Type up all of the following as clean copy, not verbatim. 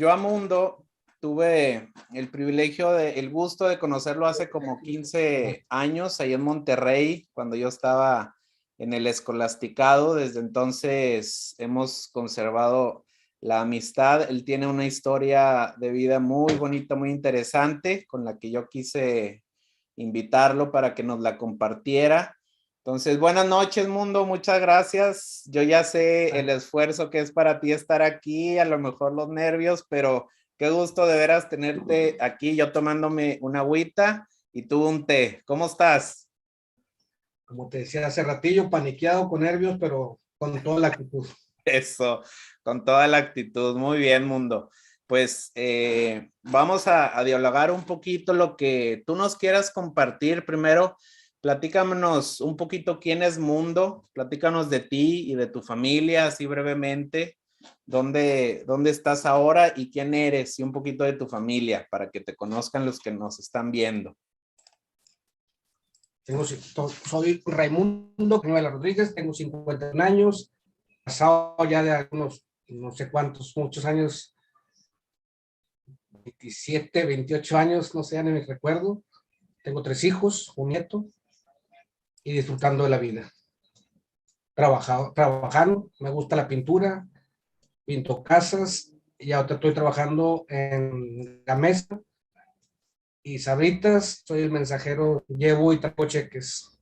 Yo a Mundo tuve el gusto de conocerlo hace como 15 años, ahí en Monterrey, cuando yo estaba en el escolasticado. Desde entonces hemos conservado la amistad. Él tiene una historia de vida muy bonita, muy interesante, con la que yo quise invitarlo para que nos la compartiera. Entonces, buenas noches, Mundo, muchas gracias. Yo ya sé el esfuerzo que es para ti estar aquí, a lo mejor los nervios, pero qué gusto de veras tenerte aquí, yo tomándome una agüita y tú un té. ¿Cómo estás? Como te decía hace ratillo, paniqueado, con nervios, pero con toda la actitud. Eso, con toda la actitud. Muy bien, Mundo. Pues vamos a dialogar un poquito lo que tú nos quieras compartir. Primero, platícanos un poquito quién es Mundo, platícanos de ti y de tu familia, así brevemente. ¿Dónde estás ahora y quién eres? Y un poquito de tu familia para que te conozcan los que nos están viendo. Soy Raimundo Cañuelas Rodríguez, tengo 51 años, casado ya de algunos, no sé cuántos, muchos años, 27, 28 años, no sé, ya ni me recuerdo. Tengo 3 hijos, un nieto, y disfrutando de la vida. Trabajando, me gusta la pintura, pinto casas, y ahora estoy trabajando en la mesa y Sabritas, soy el mensajero, llevo y traigo cheques.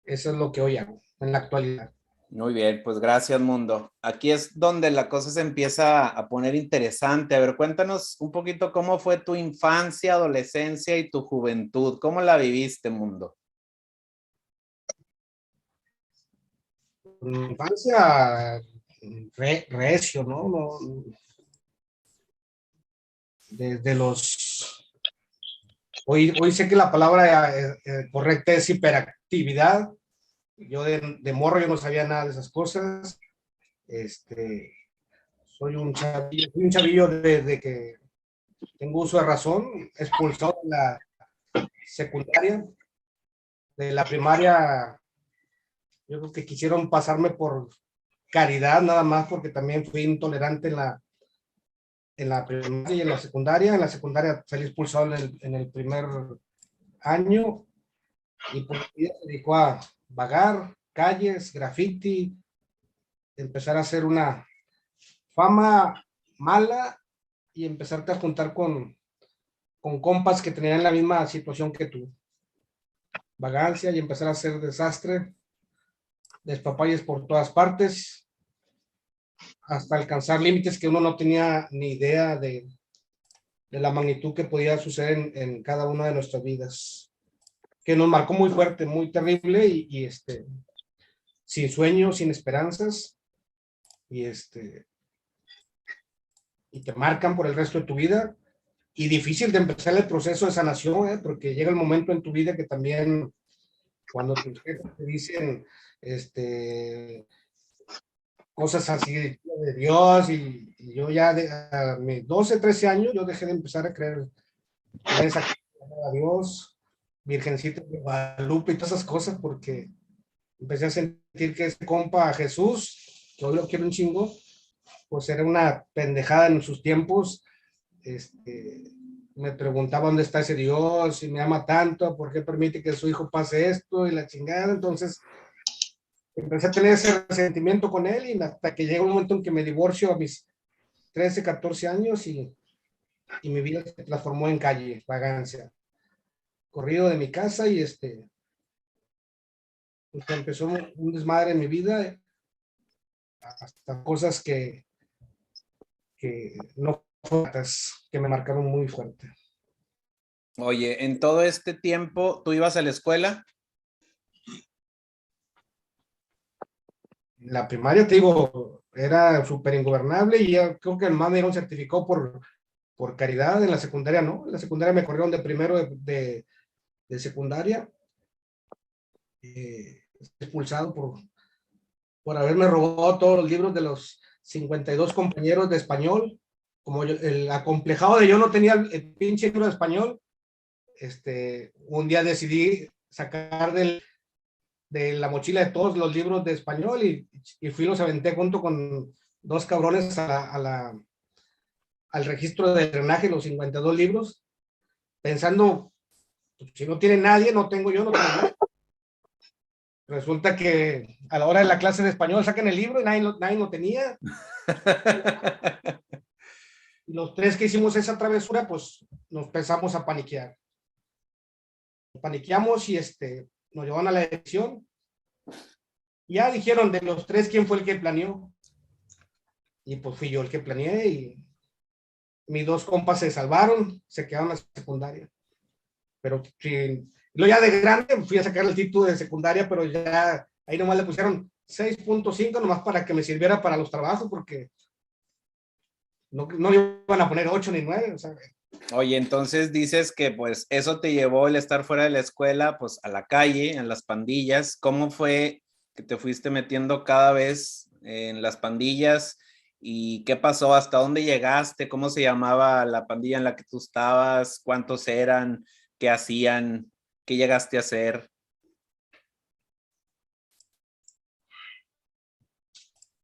Eso es lo que hoy hago en la actualidad. Muy bien, pues gracias, Mundo. Aquí es donde la cosa se empieza a poner interesante. A ver, cuéntanos un poquito cómo fue tu infancia, adolescencia y tu juventud. ¿Cómo la viviste, Mundo? Mi infancia, recio, ¿no? Desde los... Hoy sé que la palabra correcta es hiperactividad. Yo de morro yo no sabía nada de esas cosas. Soy un chavillo desde que tengo uso de razón, expulsado de la secundaria, de la primaria. Yo creo que quisieron pasarme por caridad nada más, porque también fui intolerante en la primaria y en la secundaria. En la secundaria salí expulsado en el primer año y por ahí se dedicó a vagar calles, graffiti, empezar a hacer una fama mala y empezarte a juntar con compas que tenían la misma situación que tú. Vagancia y empezar a hacer desastre, despapalles por todas partes, hasta alcanzar límites que uno no tenía ni idea de la magnitud que podía suceder en cada una de nuestras vidas, que nos marcó muy fuerte, muy terrible y sin sueños, sin esperanzas, y y te marcan por el resto de tu vida, y difícil de empezar el proceso de sanación, porque llega el momento en tu vida que también cuando tus jefes te dicen cosas así de Dios, y yo ya a mis 12, 13 años, yo dejé de empezar a creer en esa cosa, a Dios, Virgencita de Guadalupe y todas esas cosas, porque empecé a sentir que ese compa Jesús, que hoy lo quiero un chingo, pues era una pendejada en sus tiempos. Me preguntaba dónde está ese Dios, si me ama tanto, por qué permite que su hijo pase esto y la chingada. Entonces empecé a tener ese resentimiento con él, y hasta que llega un momento en que me divorcio a mis 13, 14 años, y mi vida se transformó en calle, vagancia, corrido de mi casa, y pues empezó un desmadre en mi vida, hasta cosas que no fuertes, que me marcaron muy fuerte. Oye, en todo este tiempo, ¿tú ibas a la escuela? La primaria, te digo, era súper ingobernable, y ya creo que el me dieron certificado por caridad. En la secundaria no, en la secundaria me corrieron de primero de secundaria, expulsado por haberme robado todos los libros de los 52 compañeros de español. Como yo, el acomplejado de yo no tenía el pinche libro de español, un día decidí sacar de la mochila de todos los libros de español, y fui, los aventé junto con dos cabrones al registro de drenaje los 52 libros, pensando, pues, si no tiene nadie, no tengo yo, no tengo nadie. Resulta que a la hora de la clase de español sacan el libro y nadie lo tenía. Y los tres que hicimos esa travesura, pues nos empezamos a paniquear. Paniqueamos y nos llevaron a la dirección. Ya dijeron de los tres quién fue el que planeó. Y pues fui yo el que planeé y mis dos compas se salvaron, se quedaron en la secundaria. Pero sí, luego ya de grande fui a sacar el título de secundaria, pero ya ahí nomás le pusieron 6.5 nomás para que me sirviera para los trabajos, porque no le iban a poner 8 ni 9. O sea, Oye, entonces dices que pues eso te llevó el estar fuera de la escuela, pues a la calle, en las pandillas. ¿Cómo fue que te fuiste metiendo cada vez en las pandillas? ¿Y qué pasó? ¿Hasta dónde llegaste? ¿Cómo se llamaba la pandilla en la que tú estabas? ¿Cuántos eran? ¿Qué hacían? ¿Qué llegaste a hacer?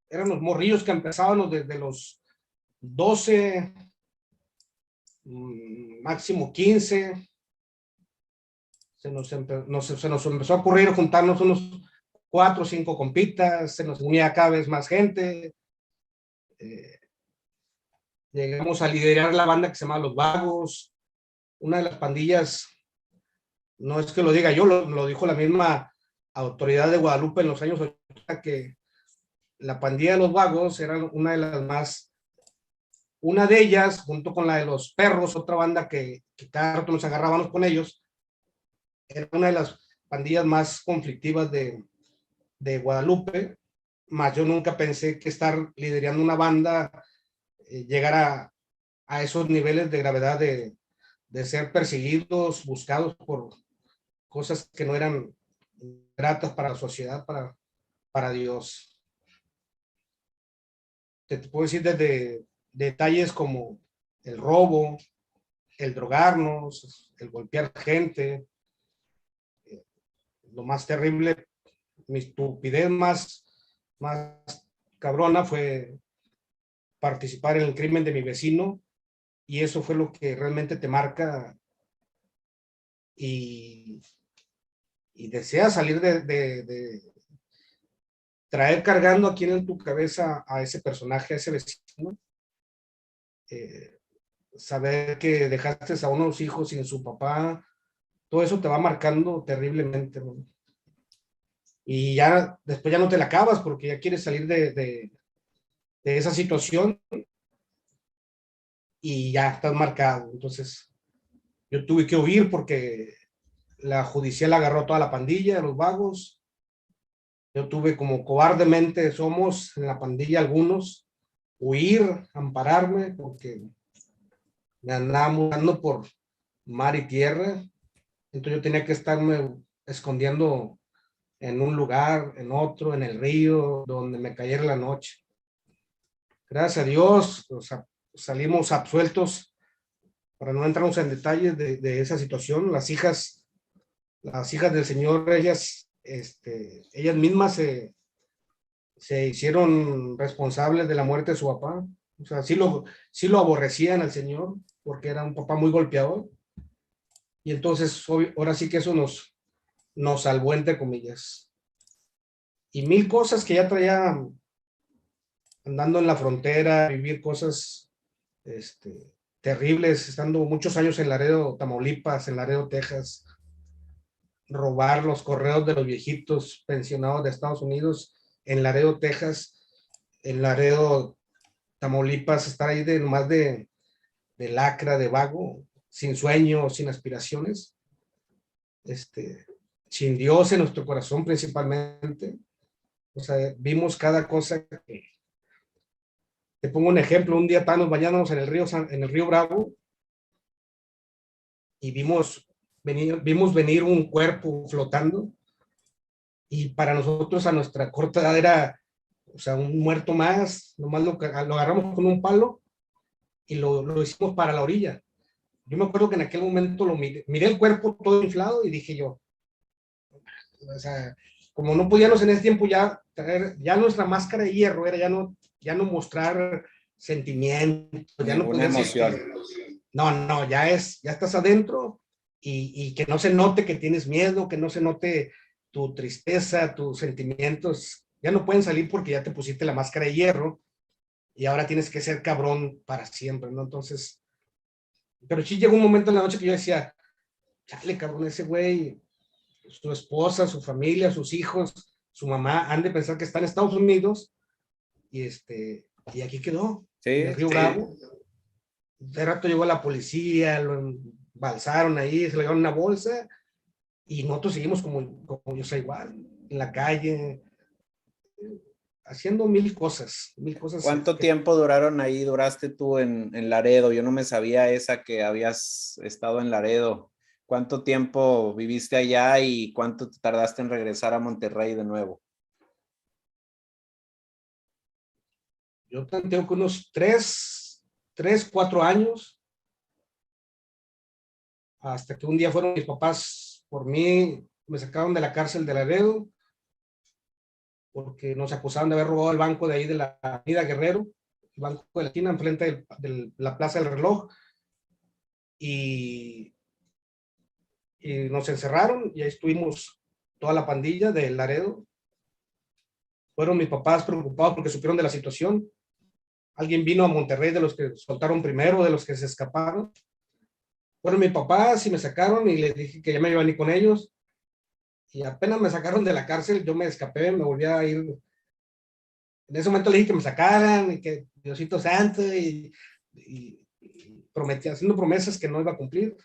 eran los morrillos que empezábamos desde los 12, máximo 15. Se nos empezó a ocurrir juntarnos unos 4 o 5 compitas, se nos unía cada vez más gente. Llegamos a liderar la banda que se llama Los Vagos, una de las pandillas, no es que lo diga yo, lo dijo la misma autoridad de Guadalupe en los años 80, que la pandilla de Los Vagos era una de ellas, junto con la de Los Perros, otra banda que cada rato nos agarrábamos con ellos, era una de las pandillas más conflictivas de Guadalupe, más yo nunca pensé que estar liderando una banda llegara a esos niveles de gravedad de ser perseguidos, buscados por cosas que no eran gratas para la sociedad, para Dios. Te puedo decir desde detalles como el robo, el drogarnos, el golpear gente. Lo más terrible, mi estupidez más cabrona fue participar en el crimen de mi vecino, y eso fue lo que realmente te marca y deseas salir de traer cargando aquí en tu cabeza a ese personaje, a ese vecino. Saber que dejaste a unos hijos sin su papá, todo eso te va marcando terriblemente, ¿no? Y ya después ya no te la acabas porque ya quieres salir de esa situación y ya estás marcado. Entonces yo tuve que huir porque la judicial agarró toda la pandilla, los vagos. Yo tuve, como cobardemente somos en la pandilla algunos, huir, ampararme, porque me andaba mudando por mar y tierra. Entonces yo tenía que estarme escondiendo en un lugar, en otro, en el río, donde me cayera la noche. Gracias a Dios, o sea, salimos absueltos, para no entrarnos en detalles de esa situación. Las hijas del Señor, ellas mismas se hicieron responsables de la muerte de su papá. O sea, sí lo aborrecían al Señor, porque era un papá muy golpeador. Y entonces, ahora sí que eso nos salvó, entre comillas. Y mil cosas que ya traía andando en la frontera, vivir cosas terribles, estando muchos años en Laredo, Tamaulipas, en Laredo, Texas, robar los correos de los viejitos pensionados de Estados Unidos en Laredo, Texas, en Laredo, Tamaulipas, estar ahí más de lacra, de vago, sin sueño, sin aspiraciones, sin Dios en nuestro corazón principalmente. O sea, vimos cada cosa que... Te pongo un ejemplo, un día estábamos bañándonos en el río Bravo y vimos venir un cuerpo flotando, y para nosotros a nuestra corta edad era, o sea, un muerto más, nomás lo agarramos con un palo y lo hicimos para la orilla. Yo me acuerdo que en aquel momento miré el cuerpo todo inflado y dije yo, o sea, como no podíamos en ese tiempo ya traer, ya nuestra máscara de hierro era ya no mostrar sentimientos, ya no Ninguna puedes decir emoción. no, ya estás adentro y que no se note que tienes miedo, que no se note tu tristeza, tus sentimientos, ya no pueden salir porque ya te pusiste la máscara de hierro y ahora tienes que ser cabrón para siempre, ¿no? Entonces, pero sí llegó un momento en la noche que yo decía, chale, cabrón, ese güey, su esposa, su familia, sus hijos, su mamá, han de pensar que está en Estados Unidos y aquí quedó, en Sí, el Río Bravo. De rato llegó la policía, lo embalsaron ahí, se le dieron una bolsa y nosotros seguimos como yo soy igual, en la calle, haciendo mil cosas, mil cosas. ¿cuánto tiempo duraron ahí? ¿Duraste tú en Laredo? Yo no me sabía esa que habías estado en Laredo. ¿Cuánto tiempo viviste allá y cuánto te tardaste en regresar a Monterrey de nuevo? Yo tengo que unos 4 años, hasta que un día fueron mis papás por mí, me sacaron de la cárcel de Laredo, porque nos acusaban de haber robado el banco de ahí de la Avenida Guerrero, el banco de la esquina, enfrente de la Plaza del Reloj, y, y nos encerraron y ahí estuvimos toda la pandilla de Laredo. Fueron mis papás preocupados porque supieron de la situación. Alguien vino a Monterrey de los que soltaron primero, de los que se escaparon. Fueron mis papás y me sacaron y les dije que ya me iba a ir con ellos. Y apenas me sacaron de la cárcel, yo me escapé, me volví a ir. En ese momento le dije que me sacaran y que Diosito Santo y prometí, haciendo promesas que no iba a cumplir.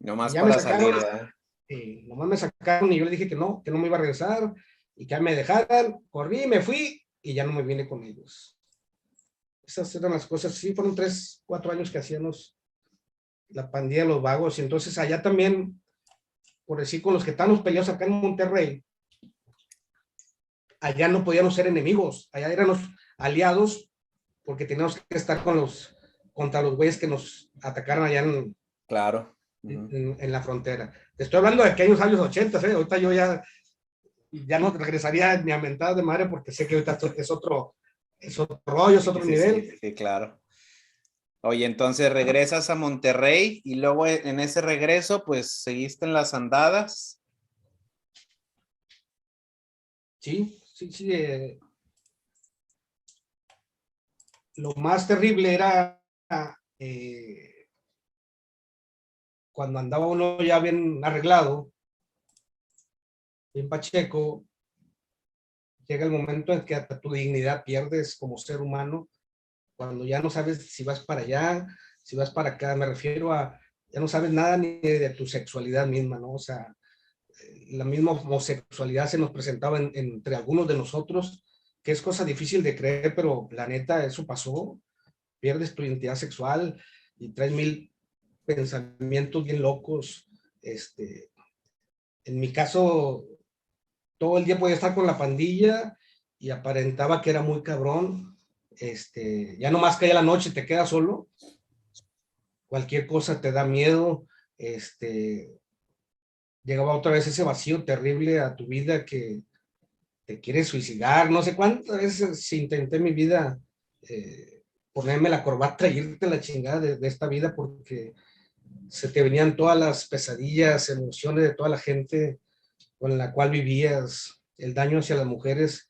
Y Nomás ya me para salir, sacaron, ¿verdad? y nomás me sacaron y yo le dije que no me iba a regresar y que me dejaran. Corrí, me fui y ya no me vine con ellos. Esas eran las cosas. Sí, fueron 3, 4 años que hacíamos la pandilla de los vagos. Y entonces allá también, por decir, con los que estamos peleados acá en Monterrey, allá no podíamos ser enemigos, allá éramos aliados porque teníamos que estar contra los güeyes que nos atacaron allá Claro. en la frontera. Te estoy hablando de aquellos años 80, ahorita yo ya no regresaría ni a mentar de madre porque sé que ahorita es otro rollo, es otro Sí, nivel. sí, sí, claro. Oye, entonces regresas a Monterrey y luego en ese regreso, pues seguiste en las andadas. Sí, sí, sí. Lo más terrible era eh, cuando andaba uno ya bien arreglado, bien pacheco, llega el momento en que hasta tu dignidad pierdes como ser humano, cuando ya no sabes si vas para allá, si vas para acá, me refiero a, ya no sabes nada ni de tu sexualidad misma, ¿no? O sea, la misma homosexualidad se nos presentaba entre algunos de nosotros, que es cosa difícil de creer, pero la neta, eso pasó, pierdes tu identidad sexual y traes mil pensamientos bien locos. En mi caso, todo el día podía estar con la pandilla y aparentaba que era muy cabrón. Ya nomás caía la noche, te quedas solo, cualquier cosa te da miedo. Llegaba otra vez ese vacío terrible a tu vida que te quieres suicidar. No sé cuántas veces intenté en mi vida ponerme la corbata y irte a la chingada de esta vida porque se te venían todas las pesadillas, emociones de toda la gente con la cual vivías, el daño hacia las mujeres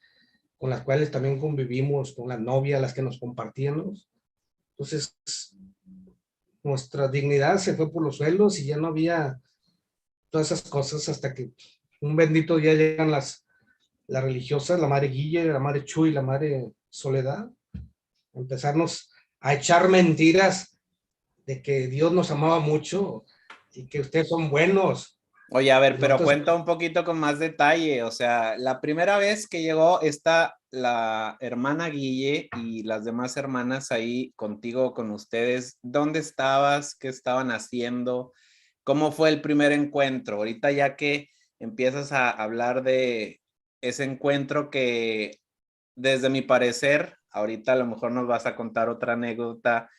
con las cuales también convivimos, con las novias, las que nos compartíamos. Entonces, nuestra dignidad se fue por los suelos y ya no había todas esas cosas hasta que un bendito día llegan las religiosas, la madre Guille, la madre Chuy, la madre Soledad, a empezarnos a echar mentiras de que Dios nos amaba mucho y que ustedes son buenos. Oye, a ver, Y pero nosotros, cuenta un poquito con más detalle. O sea, la primera vez que llegó la hermana Guille y las demás hermanas ahí contigo, con ustedes, ¿dónde estabas? ¿Qué estaban haciendo? ¿Cómo fue el primer encuentro? Ahorita ya que empiezas a hablar de ese encuentro que, desde mi parecer, ahorita a lo mejor nos vas a contar otra anécdota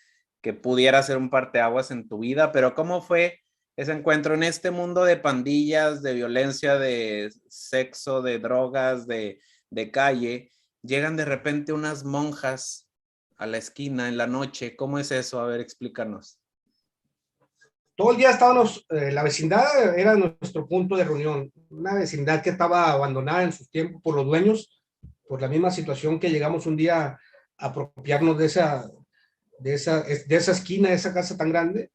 que pudiera ser un parteaguas en tu vida, pero ¿cómo fue ese encuentro en este mundo de pandillas, de violencia, de sexo, de drogas, de calle? Llegan de repente unas monjas a la esquina en la noche? ¿Cómo es eso? A ver, explícanos. Todo el día estábamos, la vecindad era nuestro punto de reunión, una vecindad que estaba abandonada en sus tiempos por los dueños, por la misma situación que llegamos un día a apropiarnos de esa esquina, de esa casa tan grande.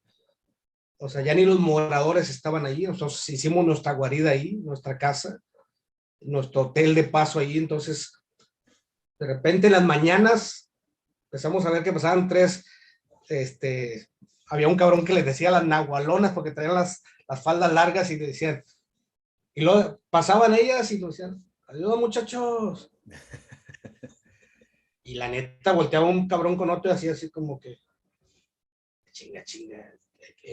O sea, ya ni los moradores estaban allí, nosotros hicimos nuestra guarida ahí, nuestra casa, nuestro hotel de paso ahí. Entonces, de repente en las mañanas empezamos a ver que pasaban tres, había un cabrón que les decía las nahualonas porque traían las faldas largas y le decían, y luego pasaban ellas y nos decían, adiós muchachos. Y la neta volteaba un cabrón con otro y hacía así como que, chinga,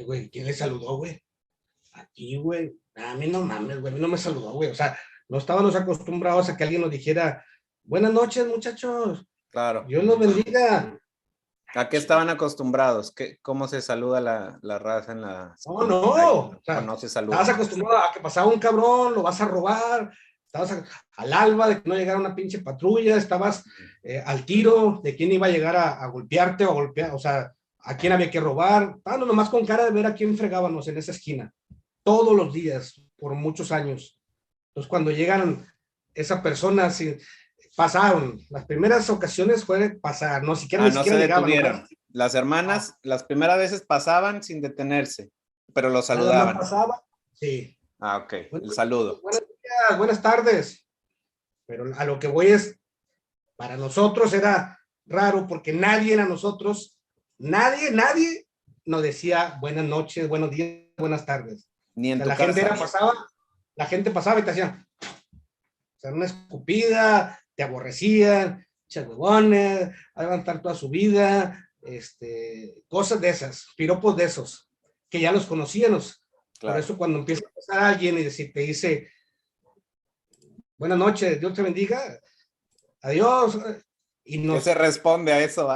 güey, ¿quién le saludó, güey? Aquí, güey. A mí no mames, güey, a mí no me saludó, güey. O sea, no estábamos acostumbrados a que alguien nos dijera, buenas noches, muchachos. Claro. Dios los bendiga. ¿A qué estaban acostumbrados? ¿Cómo se saluda la raza en la... No. O sea, no se saluda? estabas acostumbrado a que pasaba un cabrón, lo vas a robar. Estabas al alba de que no llegara una pinche patrulla. Estabas al tiro de quién iba a llegar a golpearte o a golpear. O sea, a quién había que robar. Estábamos nomás con cara de ver a quién fregábamos en esa esquina. Todos los días, por muchos años. Entonces, cuando llegan esa persona, sí, pasaron. Las primeras ocasiones fue pasar, no siquiera, no se llegaban. detuvieron. Las hermanas, las primeras veces pasaban sin detenerse, pero lo Nada saludaban. más pasaba, sí. Ok, el saludo. Buenos días, buenas tardes. Pero a lo que voy es, para nosotros era raro porque nadie nos decía buenas noches, buenos días, buenas tardes. Ni en O sea, tu la casa. gente pasaba y te hacían, o sea, una escupida, te aborrecían, huevones, a levantar toda su vida, cosas de esas, piropos de esos, que ya los conocíamos. Claro. Por eso cuando empieza a pasar alguien y te dice, buenas noches, Dios te bendiga, adiós. Y ¿Qué se responde a eso?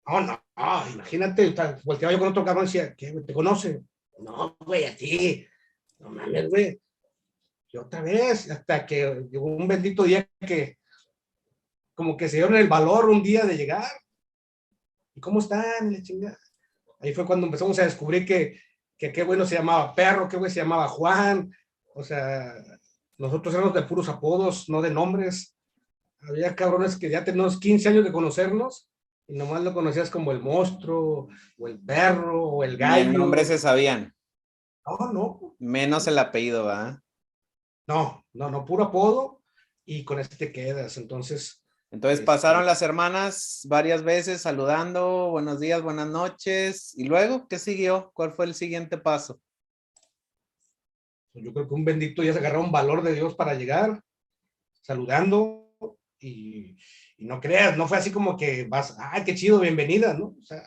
No, imagínate, volteaba yo con otro cabrón y decía, ¿qué, te conoce? No, güey, a ti. No mames, güey. Y otra vez, hasta que llegó un bendito día que como que se dieron el valor un día de llegar. ¿Y cómo están? La chingada. Ahí fue cuando empezamos a descubrir que qué bueno se llamaba Perro, qué güey se llamaba Juan. O sea, nosotros éramos de puros apodos, no de nombres. Había cabrones que ya teníamos 15 años de conocernos y nomás lo conocías como el monstruo, o el perro, o el gallo. Ni el nombre se sabían. No. Menos el apellido, ¿verdad? No, puro apodo y con este te quedas. Entonces pasaron las hermanas varias veces saludando, buenos días, buenas noches. ¿Y luego qué siguió? ¿Cuál fue el siguiente paso? Yo creo que un bendito ya se agarró un valor de Dios para llegar, saludando y no creas, no fue así como que vas, ¡ay, qué chido, bienvenida! ¿No? O sea,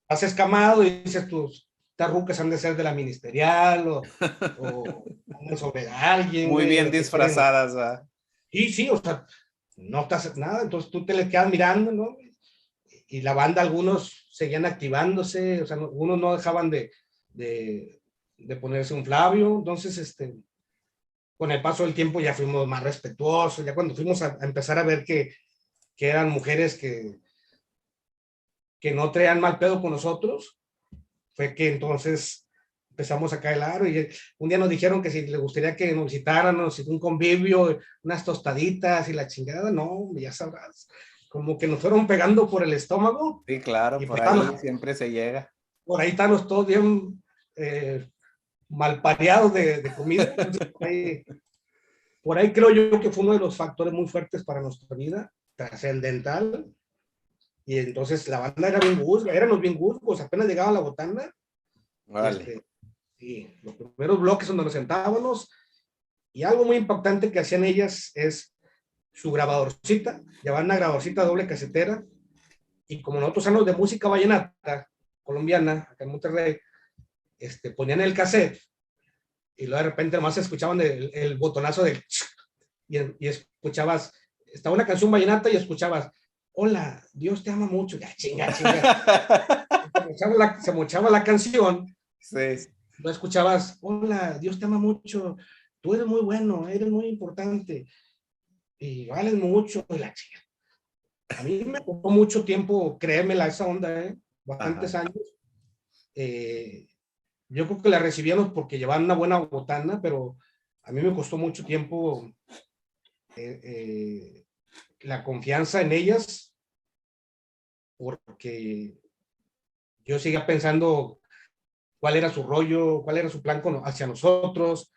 has escamado y dices tus rucas han de ser de la ministerial o sobre alguien. Muy bien disfrazadas, ¿verdad? Sí, o sea, no estás nada, entonces tú te le quedas mirando, ¿no? Y la banda, algunos seguían activándose, o sea, algunos no dejaban de ponerse un Flavio. Entonces, con el paso del tiempo ya fuimos más respetuosos, ya cuando fuimos a empezar a ver que eran mujeres que no traían mal pedo con nosotros, fue que entonces empezamos a caer el aro y un día nos dijeron que si les gustaría que nos visitáramos, un convivio, unas tostaditas y la chingada, no, ya sabrás, como que nos fueron pegando por el estómago. Sí, claro, por ahí siempre se llega. Por ahí estamos todos bien malpareados de comida. Por ahí creo yo que fue uno de los factores muy fuertes para nuestra vida, trascendental. Y entonces la banda era bien gusgos, éramos bien gusgos, apenas llegaba la botana. Vale. Y los primeros bloques donde nos sentábamos, y algo muy importante que hacían ellas es su grabadorcita, llevaban una grabadorcita doble casetera, y como nosotros éramos de música vallenata colombiana, acá en Monterrey, ponían el cassette, y luego de repente nomás escuchaban el botonazo del y escuchabas, estaba una canción vallenata y escuchabas, hola, Dios te ama mucho, ya chinga. Se mochaba la canción. Sí. Lo escuchabas, hola, Dios te ama mucho, tú eres muy bueno, eres muy importante, y vales mucho, y la chica. A mí me costó mucho tiempo creérmela esa onda, bastantes Ajá. años. Yo creo que la recibíamos porque llevaban una buena botana, pero a mí me costó mucho tiempo la confianza en ellas, porque yo seguía pensando cuál era su rollo, cuál era su plan hacia nosotros,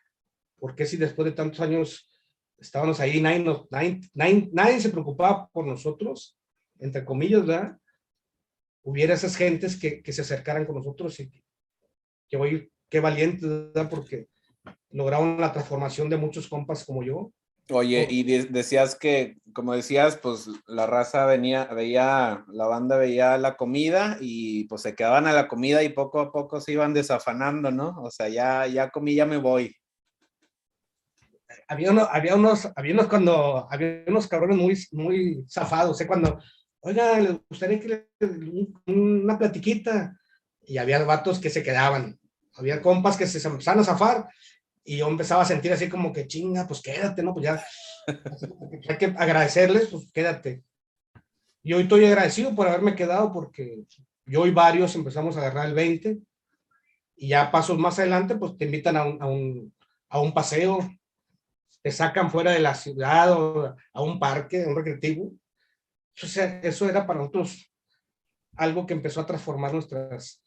porque si después de tantos años estábamos ahí, nadie se preocupaba por nosotros, entre comillas, ¿verdad? Hubiera esas gentes que se acercaran con nosotros y que hoy, qué valientes, ¿verdad? Porque lograron la transformación de muchos compas como yo. Oye, y decías que, como decías, pues la raza veía, la banda veía la comida y pues se quedaban a la comida y poco a poco se iban desafanando, ¿no? O sea, ya comí, ya me voy. Había unos cabrones muy zafados, cuando, oiga, les gustaría que una platiquita, y había vatos que se quedaban, había compas que se empezaban a zafar, y yo empezaba a sentir así como que chinga, pues quédate, ¿no? Pues ya, hay que agradecerles, pues quédate. Y hoy estoy agradecido por haberme quedado, porque yo y varios empezamos a agarrar el 20, y ya pasos más adelante, pues te invitan a un paseo, te sacan fuera de la ciudad o a un parque, a un recreativo. O sea, eso era para nosotros algo que empezó a transformar nuestras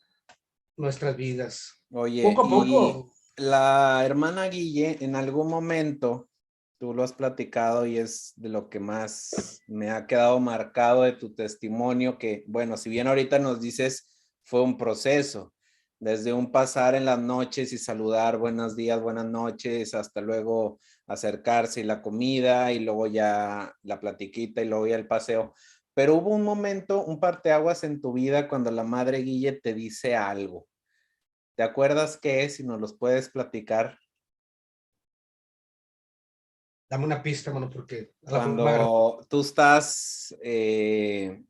vidas. Oye, Poco a y poco, la hermana Guille, en algún momento, tú lo has platicado y es de lo que más me ha quedado marcado de tu testimonio, que bueno, si bien ahorita nos dices fue un proceso, desde un pasar en las noches y saludar buenos días, buenas noches, hasta luego acercarse y la comida y luego ya la platiquita y luego ya el paseo. Pero hubo un momento, un parteaguas en tu vida cuando la madre Guille te dice algo. ¿Te acuerdas qué es? Si nos los puedes platicar. dame una pista, mano, porque a la me Cuando tú estás en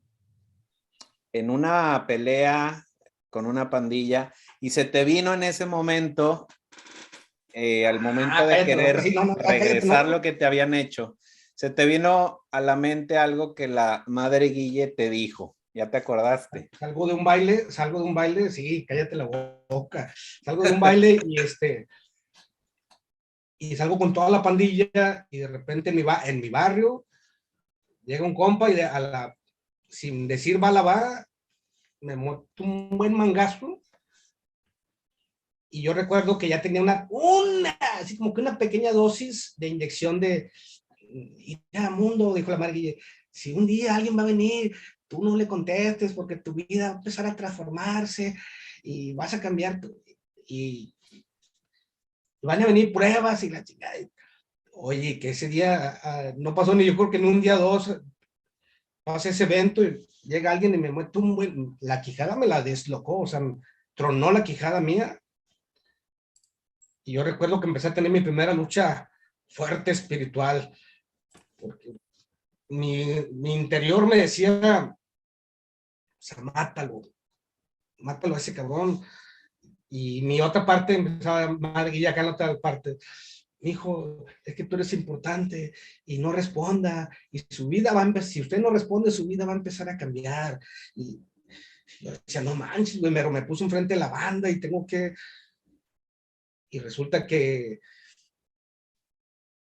una pelea con una pandilla y se te vino en ese momento, al momento de cállate, no, querer sí, no, no, cállate, regresar no. lo que te habían hecho, se te vino a la mente algo que la madre Guille te dijo. ¿Ya te acordaste? Salgo de un baile, sí, cállate la boca. Salgo de un baile y salgo con toda la pandilla y de repente en mi barrio llega un compa y sin decir bala va, me muerto un buen mangazo. Y yo recuerdo que ya tenía así como que una pequeña dosis de inyección y ya, mundo, dijo la Marguille, si un día alguien va a venir, tú no le contestes porque tu vida va a empezar a transformarse y vas a cambiar y van a venir pruebas y la chingada. Oye, que ese día no pasó ni yo creo que en un día dos pasa ese evento y llega alguien y me muestra la quijada me la deslocó, o sea, tronó la quijada mía. Y yo recuerdo que empecé a tener mi primera lucha fuerte espiritual, porque mi interior me decía, o sea, mátalo a ese cabrón. Y mi otra parte empezaba a madre acá en la otra parte, hijo, es que tú eres importante y no responda, y su vida va a empezar, si usted no responde, su vida va a empezar a cambiar. Y yo decía, no manches, güey, pero me puso enfrente de la banda y y resulta que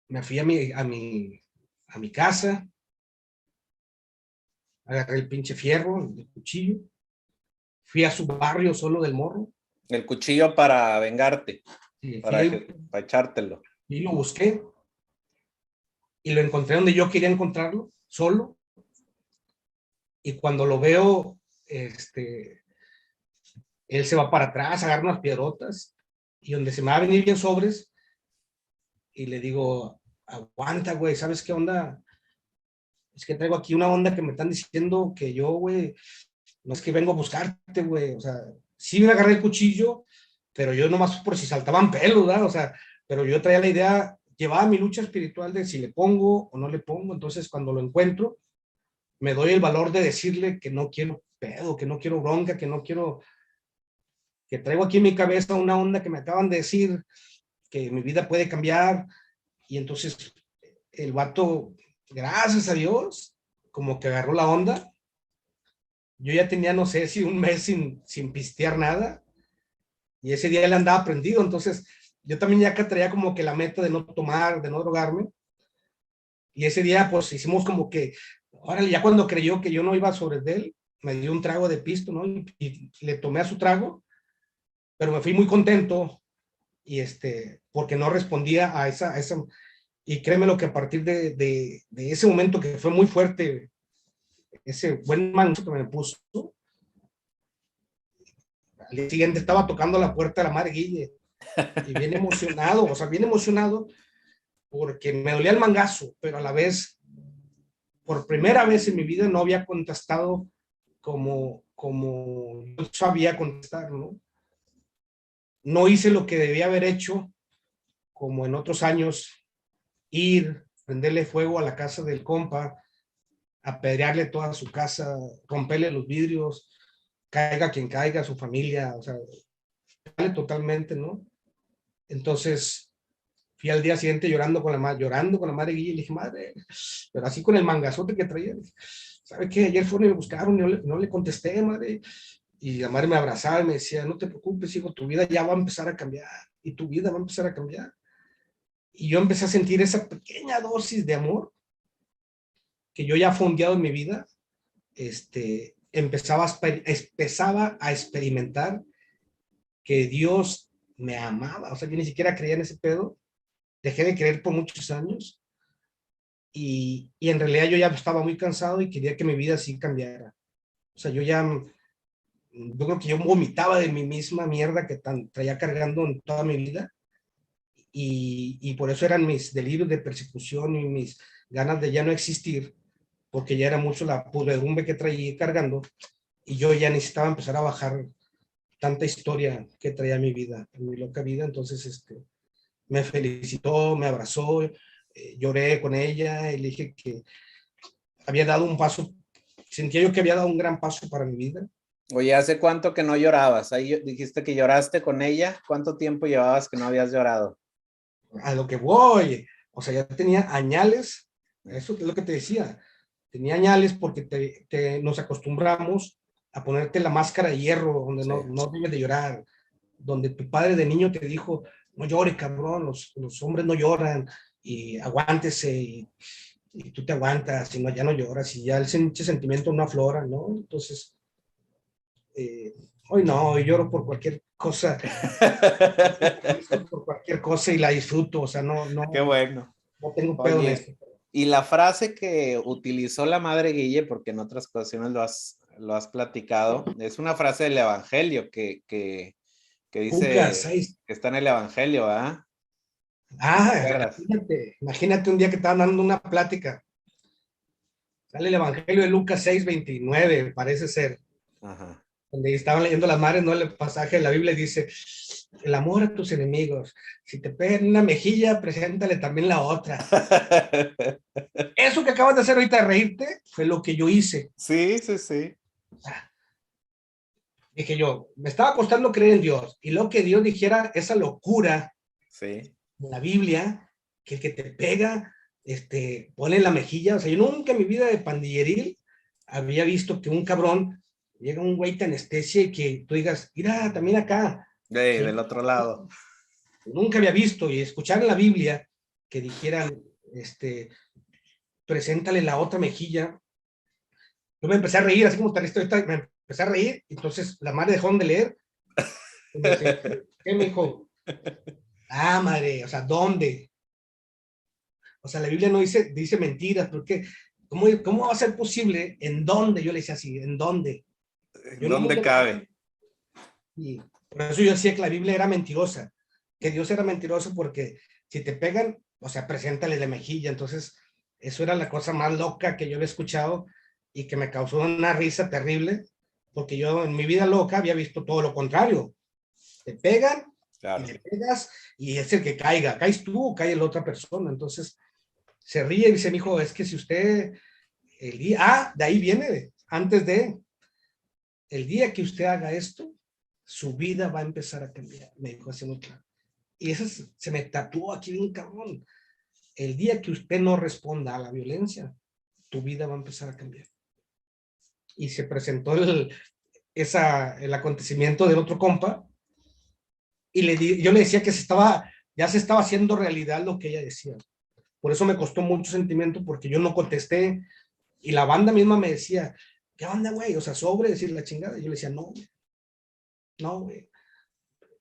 me fui a mi casa, agarré el pinche fierro, el cuchillo, fui a su barrio solo del morro, El cuchillo para vengarte, y, para echártelo. y lo busqué, y lo encontré donde yo quería encontrarlo, solo, y cuando lo veo, él se va para atrás, agarra unas piedrotas, y donde se me va a venir bien sobres, y le digo, aguanta, güey, ¿sabes qué onda? Es que traigo aquí una onda que me están diciendo que yo, güey, no es que vengo a buscarte, güey, o sea, sí me agarré el cuchillo, pero yo nomás por si saltaban pelos, ¿verdad? O sea, pero yo traía la idea, llevaba mi lucha espiritual de si le pongo o no le pongo, entonces cuando lo encuentro, me doy el valor de decirle que no quiero pedo, que no quiero bronca, que no quiero, que traigo aquí en mi cabeza una onda que me acaban de decir, que mi vida puede cambiar, y entonces el vato, gracias a Dios, como que agarró la onda. Yo ya tenía, no sé si un mes sin pistear nada, y ese día él andaba prendido, entonces yo también ya que traía como que la meta de no tomar, de no drogarme, y ese día pues hicimos como que, órale, ya cuando creyó que yo no iba sobre de él, me dio un trago de pisto, ¿no? Y le tomé a su trago, pero me fui muy contento, y porque no respondía a esa, y créeme lo que a partir de ese momento que fue muy fuerte, ese buen mango que me puso, al día siguiente estaba tocando la puerta de la madre Guille, y bien emocionado, o sea, bien emocionado, porque me dolía el mangazo, pero a la vez, por primera vez en mi vida, no había contestado como yo sabía contestar, ¿no? No hice lo que debía haber hecho, como en otros años, ir, prenderle fuego a la casa del compa, apedrearle toda su casa, romperle los vidrios, caiga quien caiga, su familia, o sea, totalmente, ¿no? Entonces, fui al día siguiente llorando con la madre Guille, y le dije, madre, pero así con el mangazote que traía, ¿sabe qué? Ayer fueron y me buscaron, no le contesté, madre, y la madre me abrazaba y me decía, no te preocupes, hijo, tu vida ya va a empezar a cambiar, y tu vida va a empezar a cambiar. Y yo empecé a sentir esa pequeña dosis de amor que yo ya fondeado en mi vida, empezaba a experimentar que Dios me amaba, o sea, yo ni siquiera creía en ese pedo, dejé de creer por muchos años, y en realidad yo ya estaba muy cansado y quería que mi vida así cambiara. O sea, yo creo que yo vomitaba de mi misma mierda que traía cargando en toda mi vida, y por eso eran mis delirios de persecución y mis ganas de ya no existir, porque ya era mucho la pudredumbre que traía cargando, y yo ya necesitaba empezar a bajar tanta historia que traía mi vida, en mi loca vida. Entonces, me felicitó, me abrazó, lloré con ella y le dije que había dado un paso, sentía yo que había dado un gran paso para mi vida. Oye, ¿hace cuánto que no llorabas? Ahí dijiste que lloraste con ella. ¿Cuánto tiempo llevabas que no habías llorado? A lo que voy, o sea, ya tenía añales, eso es lo que te decía, tenía añales porque nos acostumbramos a ponerte la máscara de hierro, donde Sí. no debes de llorar, donde tu padre de niño te dijo, no llores, cabrón, los hombres no lloran, y aguántese, y tú te aguantas, y no, ya no lloras, y ya el sentimiento no aflora, ¿no? Entonces, hoy no, hoy lloro por cualquier cosa, por cualquier cosa y la disfruto, o sea, Qué bueno. no tengo pedo en Oye, esto. y la frase que utilizó la madre Guille, porque en otras ocasiones lo has platicado, es una frase del Evangelio que Lucas dice 6. que está en el Evangelio, ¿ah? ¿Te acuerdas? Imagínate un día que estaban dando una plática, sale el Evangelio de Lucas 6:29, parece ser, Ajá. donde estaban leyendo las madres, ¿no? El pasaje de la Biblia dice, el amor a tus enemigos, si te pegan una mejilla, preséntale también la otra. Eso que acabas de hacer ahorita de reírte, fue lo que yo hice. Sí, sí, sí. Dije yo, me estaba costando creer en Dios, y lo que Dios dijera, esa locura Sí. en la Biblia, que el que te pega, pone la mejilla. O sea, yo nunca en mi vida de pandilleril había visto que un cabrón, llega un güey te anestesia y que tú digas, mira, también acá. ¿Sí? Del otro lado. Nunca había visto, y escuchar en la Biblia que dijeran, preséntale la otra mejilla. Yo me empecé a reír, así como está esto, me empecé a reír, entonces la madre dejó de leer, y me dice, ¿qué me dijo? Ah, madre, o sea, ¿dónde? O sea, la Biblia no dice mentiras, porque ¿cómo va a ser posible? ¿En dónde? Yo le decía así, ¿en dónde? Yo no ¿Dónde cabe? y por eso yo decía que la Biblia era mentirosa, que Dios era mentiroso, porque si te pegan, o sea, preséntale la mejilla. Entonces, eso era la cosa más loca que yo había escuchado, y que me causó una risa terrible, porque yo en mi vida loca había visto todo lo contrario. Te pegan y Claro. le pegas, y es el que caiga. ¿Caes tú o cae la otra persona? Entonces, se ríe y dice, mi hijo, es que si usted, de ahí viene, antes de, el día que usted haga esto, su vida va a empezar a cambiar, me dijo así muy claro. Y eso se me tatuó aquí bien cabrón. El día que usted no responda a la violencia, tu vida va a empezar a cambiar. Y se presentó el acontecimiento del otro compa, y yo le decía que ya se estaba haciendo realidad lo que ella decía. Por eso me costó mucho sentimiento, porque yo no contesté, y la banda misma me decía, ¿qué onda, güey? O sea, sobre decir la chingada. Y yo le decía, no, güey.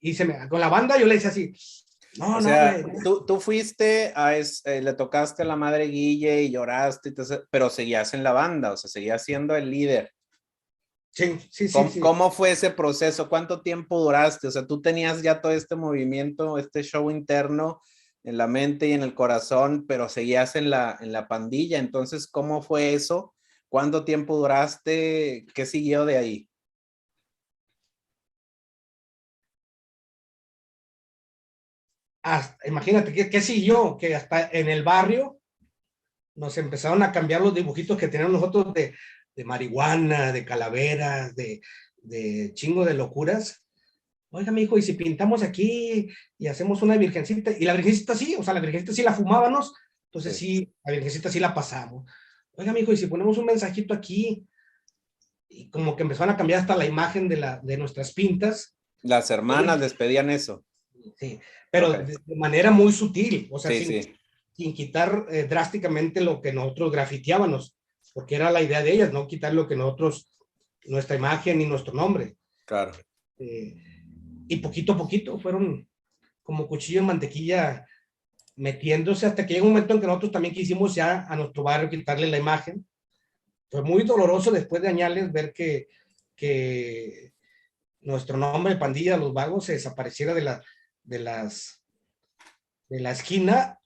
Y con la banda yo le decía así, no, O no, sea, güey. tú fuiste le tocaste a la madre Guille y lloraste, pero seguías en la banda, o sea, seguías siendo el líder. Sí, sí, sí, ¿Cómo, sí. cómo fue ese proceso? ¿Cuánto tiempo duraste? O sea, tú tenías ya todo este movimiento, este show interno en la mente y en el corazón, pero seguías en la pandilla. Entonces, ¿cómo fue eso? ¿Cuánto tiempo duraste? ¿Qué siguió de ahí? Imagínate, ¿qué siguió? Que hasta en el barrio nos empezaron a cambiar los dibujitos que teníamos nosotros de marihuana, de calaveras, de chingo de locuras. Oiga, mi hijo, ¿y si pintamos aquí y hacemos una virgencita? Y la virgencita sí, o sea, la virgencita sí la fumábamos, entonces sí, la virgencita sí la pasamos. Oiga, mi hijo, ¿y si ponemos un mensajito aquí? Y como que empezaron a cambiar hasta la imagen de nuestras pintas. Las hermanas les pedían eso. Sí, pero Okay. de manera muy sutil, o sea, Sí, sí, sin quitar drásticamente lo que nosotros grafiteábamos, porque era la idea de ellas, no quitar lo que nosotros, nuestra imagen y nuestro nombre. claro. Eh, y poquito a poquito fueron como cuchillo en mantequilla metiéndose hasta que llegó un momento en que nosotros también quisimos ya a nuestro barrio quitarle la imagen. Fue muy doloroso después de años ver que nuestro nombre, Pandilla Los Vagos, se desapareciera de las de la esquina,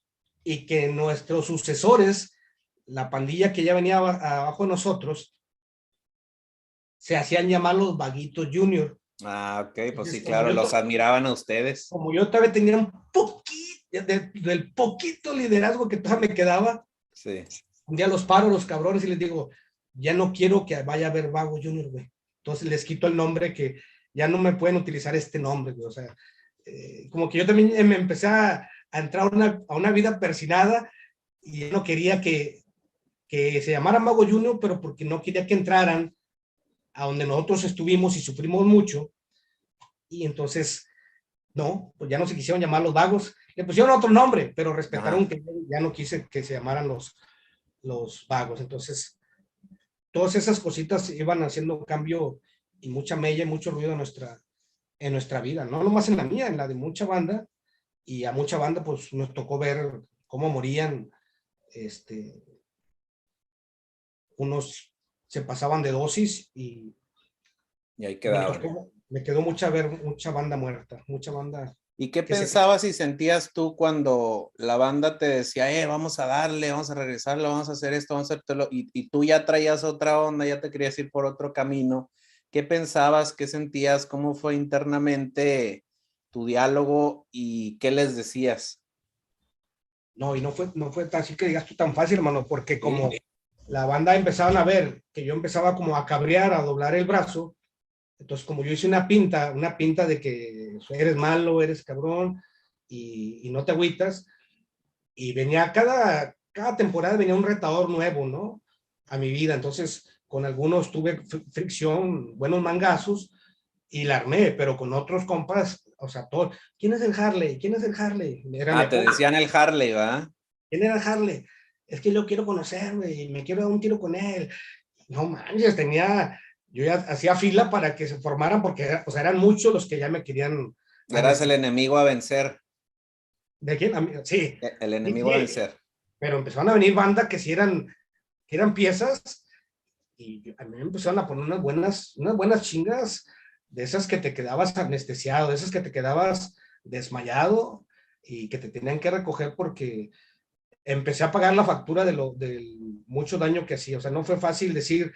y que nuestros sucesores, la pandilla que ya venía abajo de nosotros, se hacían llamar los Vaguitos Junior. Ah, ok, pues Entonces, sí, claro, los admiraban a ustedes. como yo todavía tenía un poquito, del poquito liderazgo que todavía me quedaba, Sí. un día los paro, los cabrones, y les digo, ya no quiero que vaya a haber Vago Junior, güey. Entonces les quito el nombre, que ya no me pueden utilizar este nombre, güey. O sea, como que yo también me empecé a entrar a una vida persinada, y yo no quería que se llamara Mago Junior, pero porque no quería que entraran a donde nosotros estuvimos y sufrimos mucho. Y entonces, no, pues ya no se quisieron llamar los Vagos. Le pusieron otro nombre, pero respetaron que ya no quise que se llamaran los Vagos. Entonces, todas esas cositas iban haciendo cambio y mucha mella y mucho ruido en nuestra vida. No nomás en la mía, en la de mucha banda. Y a mucha banda pues nos tocó ver cómo morían, unos se pasaban de dosis, Y ahí me quedaban. tocó, me quedó ver mucha banda muerta, mucha banda ¿Y qué que se... pensabas y sentías tú cuando la banda te decía, vamos a darle, vamos a regresarle, vamos a hacer esto, vamos a hacerlo, y tú ya traías otra onda, ya te querías ir por otro camino? ¿Qué pensabas, qué sentías, cómo fue internamente tu diálogo y qué les decías? No, y no fue así que digas tú tan fácil, hermano, porque como Sí. la banda empezaban a ver que yo empezaba como a cabrear, a doblar el brazo, entonces como yo hice una pinta de que eres malo, eres cabrón, y no te agüitas, y venía cada temporada venía un retador nuevo, ¿no? A mi vida. Entonces, con algunos tuve fricción, buenos mangazos, y la armé, pero con otros compas, o sea, todo, ¿quién es el Harley? ¿Quién es el Harley? Era mi Te apodo. decían el Harley, ¿verdad? ¿Quién era el Harley? Es que yo quiero conocer, güey, me quiero dar un tiro con él. No manches, yo ya hacía fila para que se formaran, porque o sea, eran muchos los que ya me querían Eras el arrestar. enemigo a vencer, ¿De quién? Sí, el sí, enemigo a sí, vencer. pero empezaron a venir bandas que eran piezas, y a mí me empezaron a poner unas buenas chingas, de esas que te quedabas anestesiado, de esas que te quedabas desmayado y que te tenían que recoger, porque empecé a pagar la factura del mucho daño que hacía. O sea, no fue fácil decir,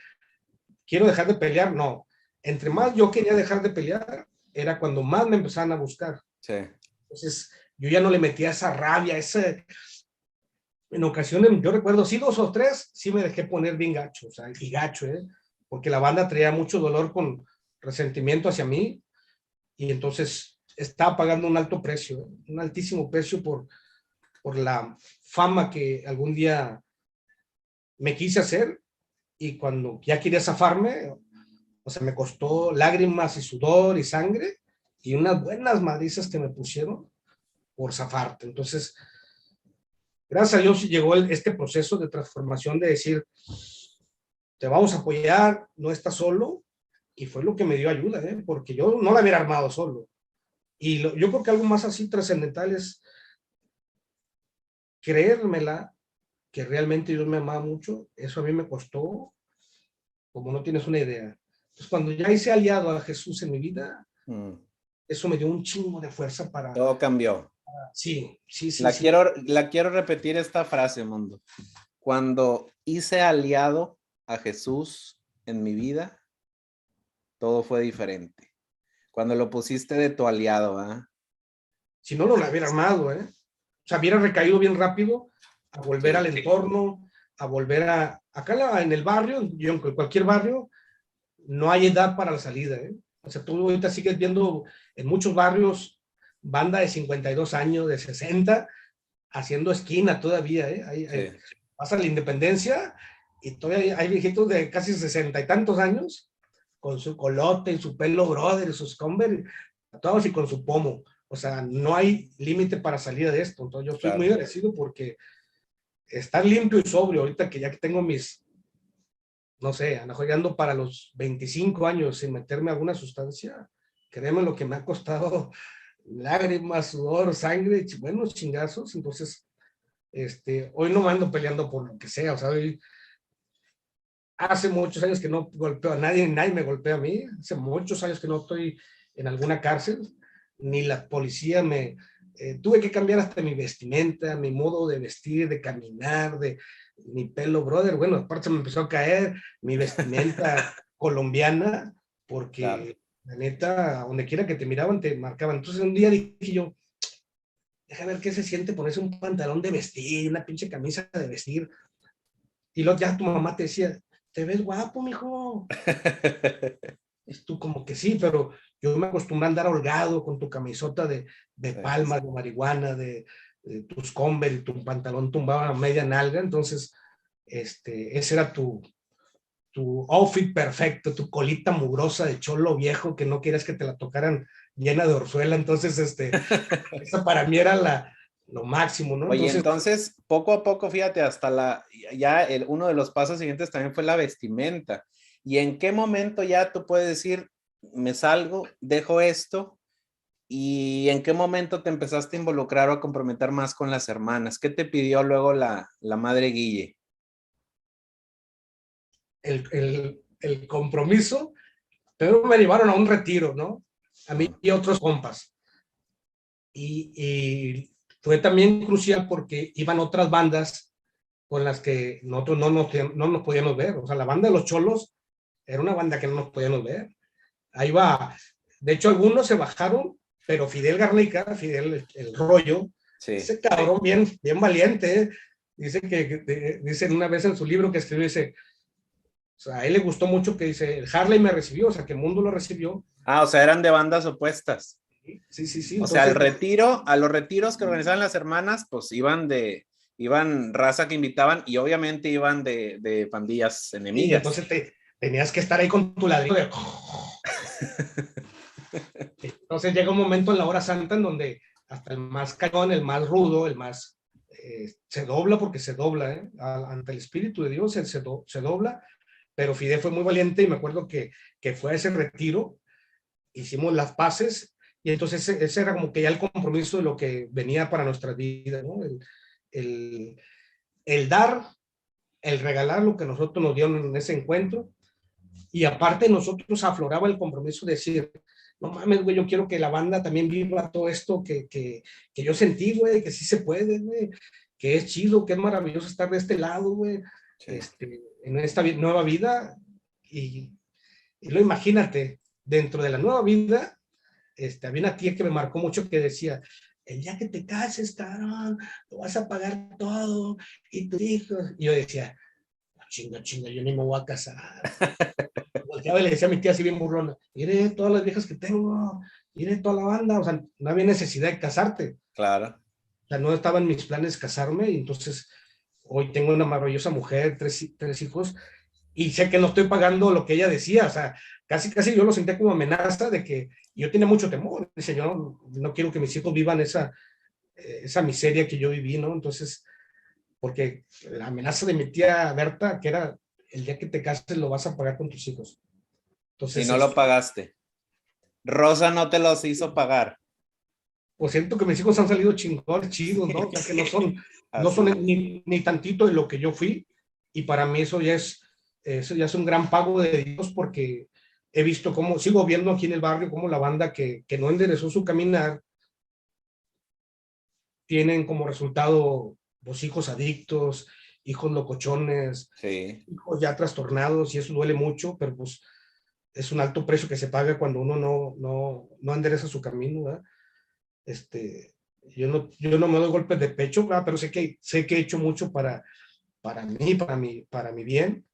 quiero dejar de pelear, no. Entre más yo quería dejar de pelear, era cuando más me empezaban a buscar. Sí. Entonces, yo ya no le metía esa rabia, en ocasiones, yo recuerdo, sí, 2 o 3, sí me dejé poner bien gacho, o sea, y gacho, porque la banda traía mucho dolor con resentimiento hacia mí, y entonces estaba pagando un alto precio, un altísimo precio por la fama que algún día me quise hacer y cuando ya quería zafarme, o sea, me costó lágrimas y sudor y sangre y unas buenas madrizas que me pusieron por zafarte. Entonces, gracias a Dios llegó este proceso de transformación de decir, te vamos a apoyar, no estás solo, y fue lo que me dio ayuda, porque yo no la hubiera armado solo. Y yo creo que algo más así trascendental es creérmela, que realmente Dios me amaba mucho. Eso a mí me costó, como no tienes una idea. Entonces, cuando ya hice aliado a Jesús en mi vida, eso me dio un chingo de fuerza para... Todo cambió. Sí, sí, sí, La sí. quiero repetir esta frase, Mundo. Cuando hice aliado a Jesús en mi vida, todo fue diferente. Cuando lo pusiste de tu aliado, ¿ah? Si no, no la hubiera armado, O sea, hubiera recaído bien rápido a volver al entorno, a volver a... Acá en el barrio, yo en cualquier barrio, no hay edad para la salida, O sea, tú ahorita sigues viendo en muchos barrios banda de 52 años, de 60, haciendo esquina todavía, pasa la independencia y todavía hay viejitos de casi 60 y tantos años con su colote y su pelo brother y sus Converse, todos y con su pomo. O sea, no hay límite para salir de esto. Entonces yo estoy muy agradecido porque estar limpio y sobrio ahorita que ya que tengo mis, no sé, ando para los 25 años sin meterme alguna sustancia, créeme lo que me ha costado lágrimas, sudor, sangre, buenos chingazos. Entonces, hoy no me ando peleando por lo que sea, o sea, hoy, hace muchos años que no golpeo a nadie, nadie me golpea a mí, hace muchos años que no estoy en alguna cárcel, ni la policía me... tuve que cambiar hasta mi vestimenta, mi modo de vestir, de caminar, de mi pelo, brother. Bueno, aparte se me empezó a caer mi vestimenta colombiana, porque la neta, donde quiera que te miraban, te marcaban. Entonces un día dije yo, deja ver qué se siente ponerse un pantalón de vestir, una pinche camisa de vestir. Y luego ya tu mamá te decía, te ves guapo, mijo. Y tú como que sí, pero yo me acostumbré a andar holgado con tu camisota de palma, de marihuana, de tus Converse y tu pantalón tumbado a media nalga. Entonces, ese era tu outfit perfecto, tu colita mugrosa de cholo viejo que no quieres que te la tocaran llena de orzuela. Entonces, esa para mí era lo máximo, ¿no? Oye, entonces, poco a poco, fíjate, hasta uno de los pasos siguientes también fue la vestimenta. ¿Y en qué momento ya tú puedes decir, me salgo, dejo esto? ¿Y en qué momento te empezaste a involucrar o a comprometer más con las hermanas? ¿Qué te pidió luego la madre Guille? El compromiso, pero me llevaron a un retiro, ¿no? A mí y otros compas. Y fue también crucial porque iban otras bandas con las que nosotros no nos podíamos ver. O sea, la banda de los Cholos era una banda que no nos podíamos ver. Ahí va. De hecho, algunos se bajaron, pero Fidel Garnica, Fidel el rollo, ese cabrón bien valiente, dice dice una vez en su libro que escribió, dice, o sea, a él le gustó mucho que dice, el Harley me recibió, o sea, que el mundo lo recibió. Ah, o sea, eran de bandas opuestas. Sí. O sea, a los retiros que organizaban las hermanas, pues iban raza que invitaban y obviamente iban de pandillas enemigas. Y entonces tenías que estar ahí con tu ladrillo de... Entonces llega un momento en la hora santa en donde hasta el más cañón, el más rudo, el más... se dobla porque se dobla, ante el Espíritu de Dios se dobla, pero Fidel fue muy valiente y me acuerdo que fue a ese retiro, hicimos las paces y entonces ese era como que ya el compromiso de lo que venía para nuestras vidas, ¿no? El dar, el regalar lo que nosotros nos dieron en ese encuentro y aparte nosotros afloraba el compromiso de decir, no mames, güey, yo quiero que la banda también viva todo esto que yo sentí, güey, que sí se puede, güey, que es chido, que es maravilloso estar de este lado, güey, en esta nueva vida y lo imagínate, dentro de la nueva vida, había una tía que me marcó mucho que decía, el día que te cases, cabrón, lo vas a pagar todo, y tus hijos. Y yo decía, chinga, yo ni me voy a casar. Volteaba y le decía a mi tía así bien burlona, mire todas las viejas que tengo, mire toda la banda, o sea, no había necesidad de casarte. Claro. O sea, no estaba en mis planes casarme, y entonces, hoy tengo una maravillosa mujer, tres hijos, y sé que no estoy pagando lo que ella decía, o sea, casi yo lo sentía como amenaza de que yo tenía mucho temor, dice, yo no quiero que mis hijos vivan esa miseria que yo viví, ¿no? Entonces, porque la amenaza de mi tía Berta, que era, el día que te cases lo vas a pagar con tus hijos. Y Entonces, no lo pagaste. Rosa no te los hizo pagar. pues siento que mis hijos han salido chingones, chidos, ¿no? O sea, que no son ni tantito de lo que yo fui, y para mí eso ya es un gran pago de Dios, porque he visto cómo, sigo viendo aquí en el barrio, cómo la banda que no enderezó su caminar, tienen como resultado, pues, hijos adictos, hijos locochones, Sí. hijos ya trastornados, y eso duele mucho, pero pues es un alto precio que se paga cuando uno no endereza su camino, ¿verdad? Yo no me doy golpes de pecho, ¿verdad? Pero sé que he hecho mucho para mí, para mi bien.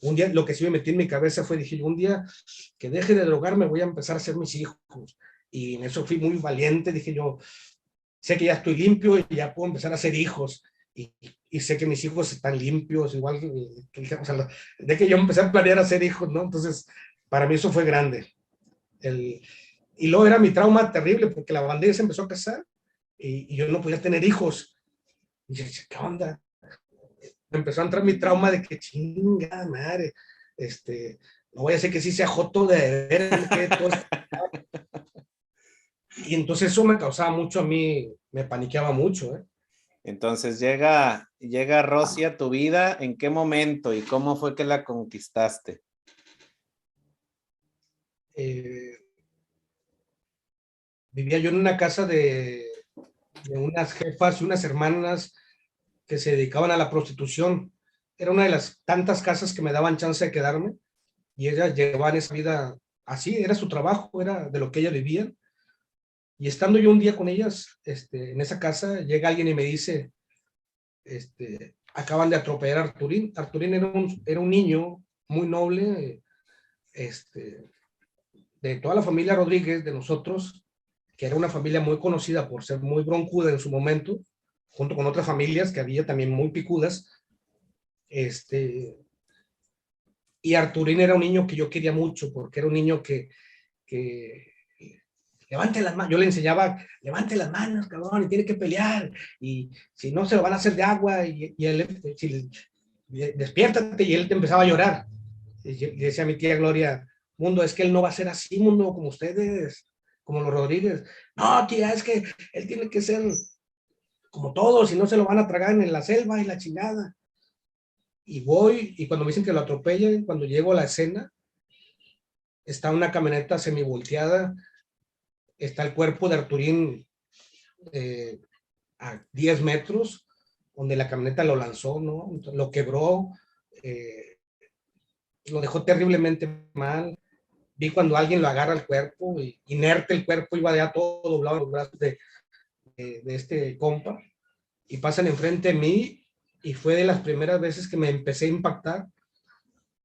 Un día, lo que sí me metí en mi cabeza fue, dije, un día que deje de drogarme, voy a empezar a hacer mis hijos. Y en eso fui muy valiente, dije yo, sé que ya estoy limpio y ya puedo empezar a hacer hijos. Y sé que mis hijos están limpios, igual o sea, de que yo empecé a planear hacer hijos, ¿no? Entonces, para mí eso fue grande. Y luego era mi trauma terrible, porque la bandera se empezó a casar y yo no podía tener hijos. Y yo decía, ¿qué onda? Me empezó a entrar mi trauma de que chinga madre, no voy a decir que sí sea joto de ver que todo esto. Y entonces eso me causaba mucho a mí, me paniqueaba mucho, ¿eh? Entonces llega Rosy a tu vida. ¿En qué momento y cómo fue que la conquistaste? Eh, Vivía yo en una casa de unas jefas y unas hermanas que se dedicaban a la prostitución. Era una de las tantas casas que me daban chance de quedarme, y ellas llevaban esa vida así, era su trabajo, era de lo que ellas vivían. Y estando yo un día con ellas, en esa casa, llega alguien y me dice, acaban de atropellar a Arturín. Arturín era un niño muy noble, de toda la familia Rodríguez, de nosotros, que era una familia muy conocida por ser muy broncuda en su momento, junto con otras familias que había también muy picudas. Y Arturín era un niño que yo quería mucho, porque era un niño que levante las manos, yo le enseñaba, levante las manos, cabrón, y tiene que pelear, y si no se lo van a hacer de agua, y él, despiértate, y él te empezaba a llorar. Y decía mi tía Gloria, Mundo, es que él no va a ser así, Mundo, como ustedes, como los Rodríguez. No, tía, es que él tiene que ser como todos, si no se lo van a tragar en la selva y la chingada. Y voy, y cuando me dicen que lo atropellen, cuando llego a la escena, está una camioneta semivolteada, está el cuerpo de Arturín, a 10 metros, donde la camioneta lo lanzó, ¿no? Lo quebró, eh, lo dejó terriblemente mal. Vi cuando alguien lo agarra al cuerpo, y inerte el cuerpo, iba ya todo doblado en los brazos de este compa, y pasan enfrente de mí, y fue de las primeras veces que me empecé a impactar,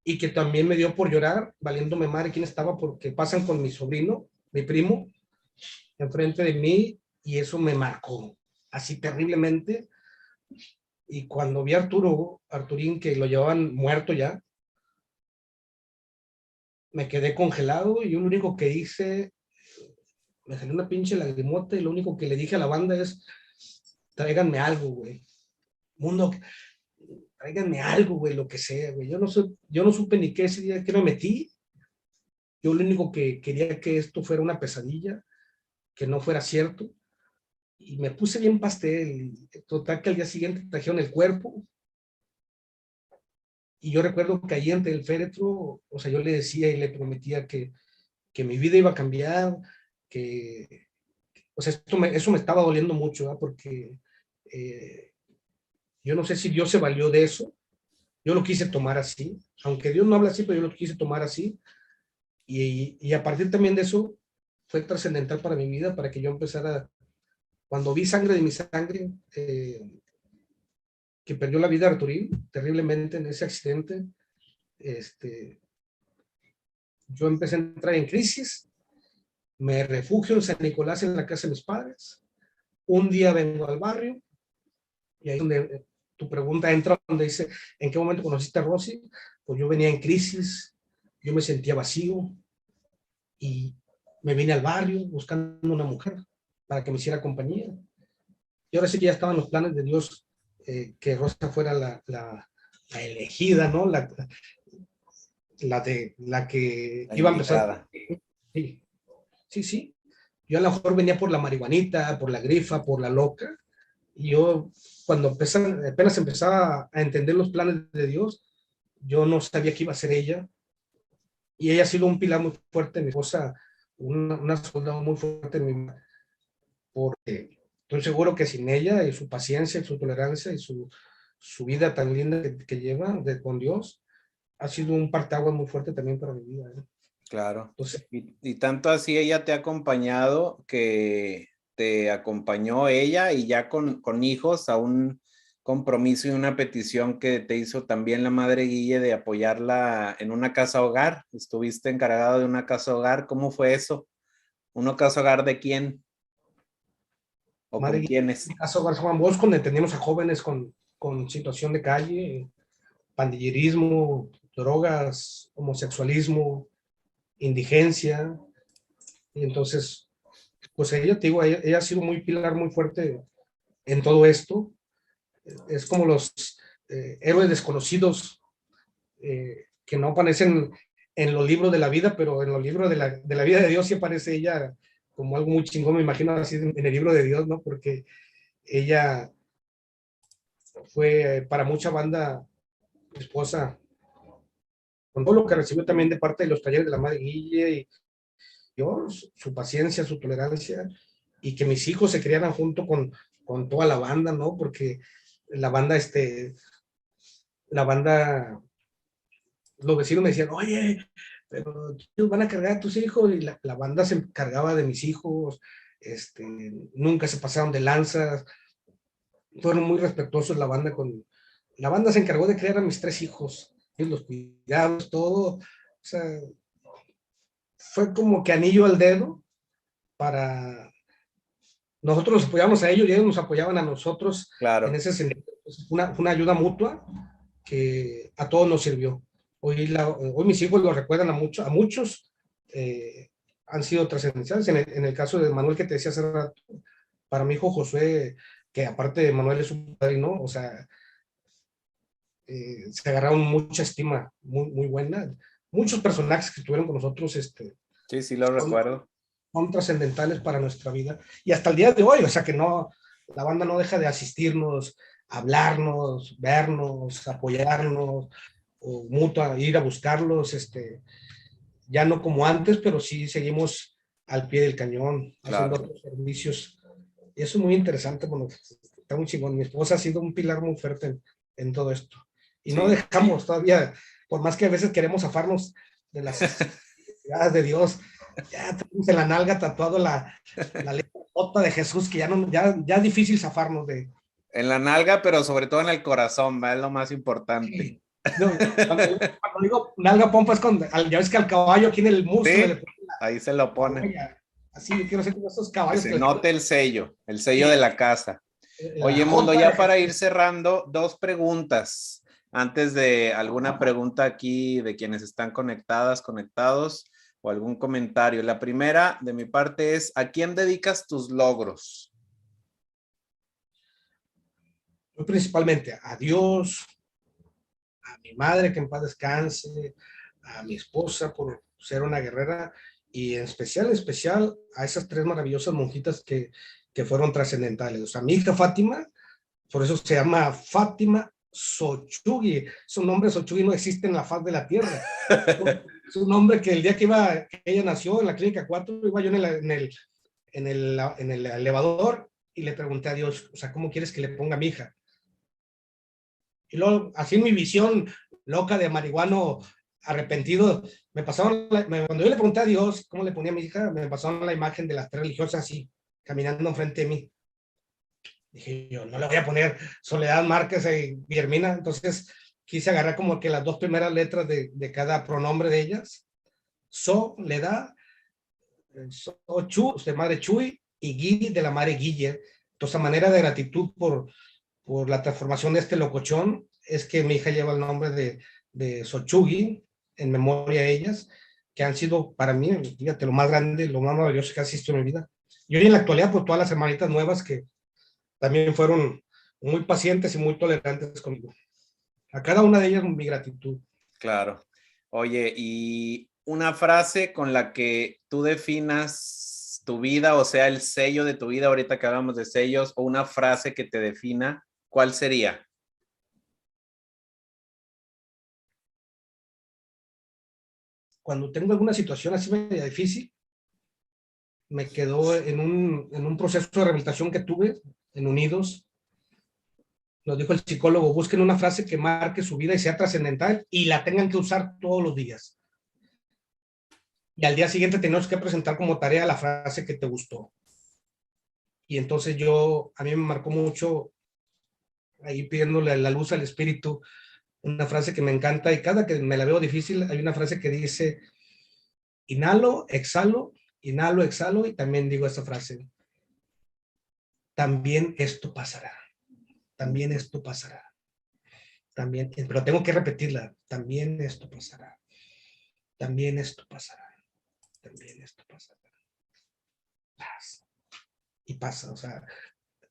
y que también me dio por llorar, valiéndome madre quién estaba, porque pasan con mi sobrino, mi primo, enfrente de mí, y eso me marcó así terriblemente. Y cuando vi a Arturín, que lo llevaban muerto ya, me quedé congelado, y yo lo único que hice, me salió una pinche lagrimota, y lo único que le dije a la banda es, tráiganme algo, güey. Mundo, tráiganme algo, güey, lo que sea, güey. Yo no supe ni qué ese día, que me metí. Yo lo único que quería que esto fuera una pesadilla, que no fuera cierto. Y me puse bien pastel. Total que al día siguiente trajeron el cuerpo. Y yo recuerdo que ahí ante el féretro, o sea, yo le decía y le prometía que mi vida iba a cambiar, que, o sea, eso me estaba doliendo mucho, ¿verdad? Porque yo no sé si Dios se valió de eso. Yo lo quise tomar así, aunque Dios no habla así, pero yo lo quise tomar así. Y a partir también de eso fue trascendental para mi vida, para que yo empezara, cuando vi sangre de mi sangre, que perdió la vida Arturín terriblemente en ese accidente, yo empecé a entrar en crisis, me refugio en San Nicolás, en la casa de mis padres. Un día vengo al barrio, y ahí es donde tu pregunta entra donde dice, ¿en qué momento conociste a Rosy? Pues yo venía en crisis, yo me sentía vacío y me vine al barrio buscando una mujer para que me hiciera compañía. Y ahora sí que ya estaban los planes de Dios, que Rosa fuera la elegida, ¿no? La que La iba a empezar. indicada. Sí, sí, sí. Yo a lo mejor venía por la marihuanita, por la grifa, por la loca. Y yo, cuando apenas empezaba a entender los planes de Dios, yo no sabía que iba a ser ella. Y ella ha sido un pilar muy fuerte, mi esposa, una soldado muy fuerte en mi vida, porque estoy seguro que sin ella y su paciencia y su tolerancia y su vida tan linda que lleva con Dios, ha sido un parteaguas muy fuerte también para mi vida. Claro. Entonces, Y tanto así ella te ha acompañado que te acompañó ella y ya con hijos a un compromiso y una petición que te hizo también la madre Guille de apoyarla en una casa hogar. Estuviste encargado de una casa hogar. ¿Cómo fue eso? ¿Una casa hogar de quién? ¿O con madre, quiénes? en mi caso, Juan Bosco, donde teníamos a jóvenes con situación de calle, pandillerismo, drogas, homosexualismo, indigencia. Y entonces, pues ella, te digo, ella ha sido muy pilar, muy fuerte en todo esto. Es como los héroes desconocidos, que no aparecen en los libros de la vida, pero en los libros de la vida de Dios sí aparece ella como algo muy chingón, me imagino así en el libro de Dios, ¿no? Porque ella fue para mucha banda esposa, con todo lo que recibió también de parte de los talleres de la madre Guille y Dios, su paciencia, su tolerancia, y que mis hijos se criaran junto con toda la banda, ¿no? Porque la banda, la banda, los vecinos me decían, oye, pero ellos van a cargar a tus hijos, y la banda se encargaba de mis hijos, nunca se pasaron de lanzas, fueron muy respetuosos la banda se encargó de criar a mis 3 hijos, y los cuidados, todo, o sea, fue como que anillo al dedo para nosotros los apoyamos a ellos y ellos nos apoyaban a nosotros en Claro, ese sentido. Fue una ayuda mutua que a todos nos sirvió. Hoy mis hijos lo recuerdan a muchos, han sido trascendentales. En el caso de Manuel que te decía hace rato, para mi hijo Josué, que aparte de Manuel es un padrino, o sea, se agarraron mucha estima, muy, muy buena. Muchos personajes que estuvieron con nosotros, sí, sí lo son, recuerdo. son trascendentales para nuestra vida. Y hasta el día de hoy, o sea que no, la banda no deja de asistirnos, hablarnos, vernos, apoyarnos, o mutua, ir a buscarlos, ya no como antes, pero sí seguimos al pie del cañón, haciendo Claro. otros servicios. Y eso es muy interesante, bueno, está muy chingón. Mi esposa ha sido un pilar muy fuerte en todo esto. Y no Sí. dejamos todavía, por más que a veces queremos zafarnos de las necesidades de Dios, ya tenemos en la nalga tatuado la letra J de Jesús, que ya es difícil zafarnos de. En la nalga, pero sobre todo en el corazón, ¿va? Es lo más importante. Sí. No, cuando digo nalga pompa es cuando, ya ves que al caballo aquí en el músculo le Sí, ponen ahí se lo la pone. huella. Así yo quiero ser como esos Que caballos se que le ponen note el sello de la casa. la Oye, Mundo, J de ya para ir Jesús. cerrando, dos preguntas. Antes de alguna pregunta aquí de quienes están conectadas, conectados, o algún comentario. La primera de mi parte es, ¿a quién dedicas tus logros? Yo principalmente a Dios, a mi madre que en paz descanse, a mi esposa por ser una guerrera y en especial a esas 3 maravillosas monjitas que fueron trascendentales. O sea, mi hija Fátima, por eso se llama Fátima Sochugui. Su nombre Sochugui no existe en la faz de la tierra. Es un nombre que el día que ella nació en la clínica 4, iba yo en el elevador y le pregunté a Dios, o sea, ¿cómo quieres que le ponga a mi hija? Y luego, así en mi visión loca de marihuano arrepentido, cuando yo le pregunté a Dios cómo le ponía a mi hija, me pasaron la imagen de las 3 religiosas así, caminando enfrente de mí. Dije yo, no le voy a poner Soledad Márquez y Guillermina, entonces quise agarrar como que las 2 primeras letras de cada pronombre de ellas. Soledad, Chu, de madre Chuy, y Gui de la madre Guille. Entonces, a manera de gratitud por la transformación de este locochón es que mi hija lleva el nombre de Sochugi, en memoria a ellas, que han sido para mí, fíjate, lo más grande, lo más maravilloso que ha existido en mi vida. Y hoy en la actualidad, pues todas las hermanitas nuevas que también fueron muy pacientes y muy tolerantes conmigo. A cada una de ellas mi gratitud. Claro. Oye, y una frase con la que tú definas tu vida, o sea, el sello de tu vida, ahorita que hablamos de sellos, o una frase que te defina, ¿cuál sería? Cuando tengo alguna situación así media difícil, me quedó en un proceso de rehabilitación que tuve en Unidos. Nos dijo el psicólogo, busquen una frase que marque su vida y sea trascendental y la tengan que usar todos los días. Y al día siguiente tenemos que presentar como tarea la frase que te gustó. Y entonces a mí me marcó mucho, ahí pidiéndole la luz al espíritu, una frase que me encanta y cada que me la veo difícil, hay una frase que dice, inhalo, exhalo y también digo esta frase, también esto pasará, también esto pasará, también, pero tengo que repetirla, también esto pasará, también esto pasará, también esto pasará. Paz. Y pasa, o sea,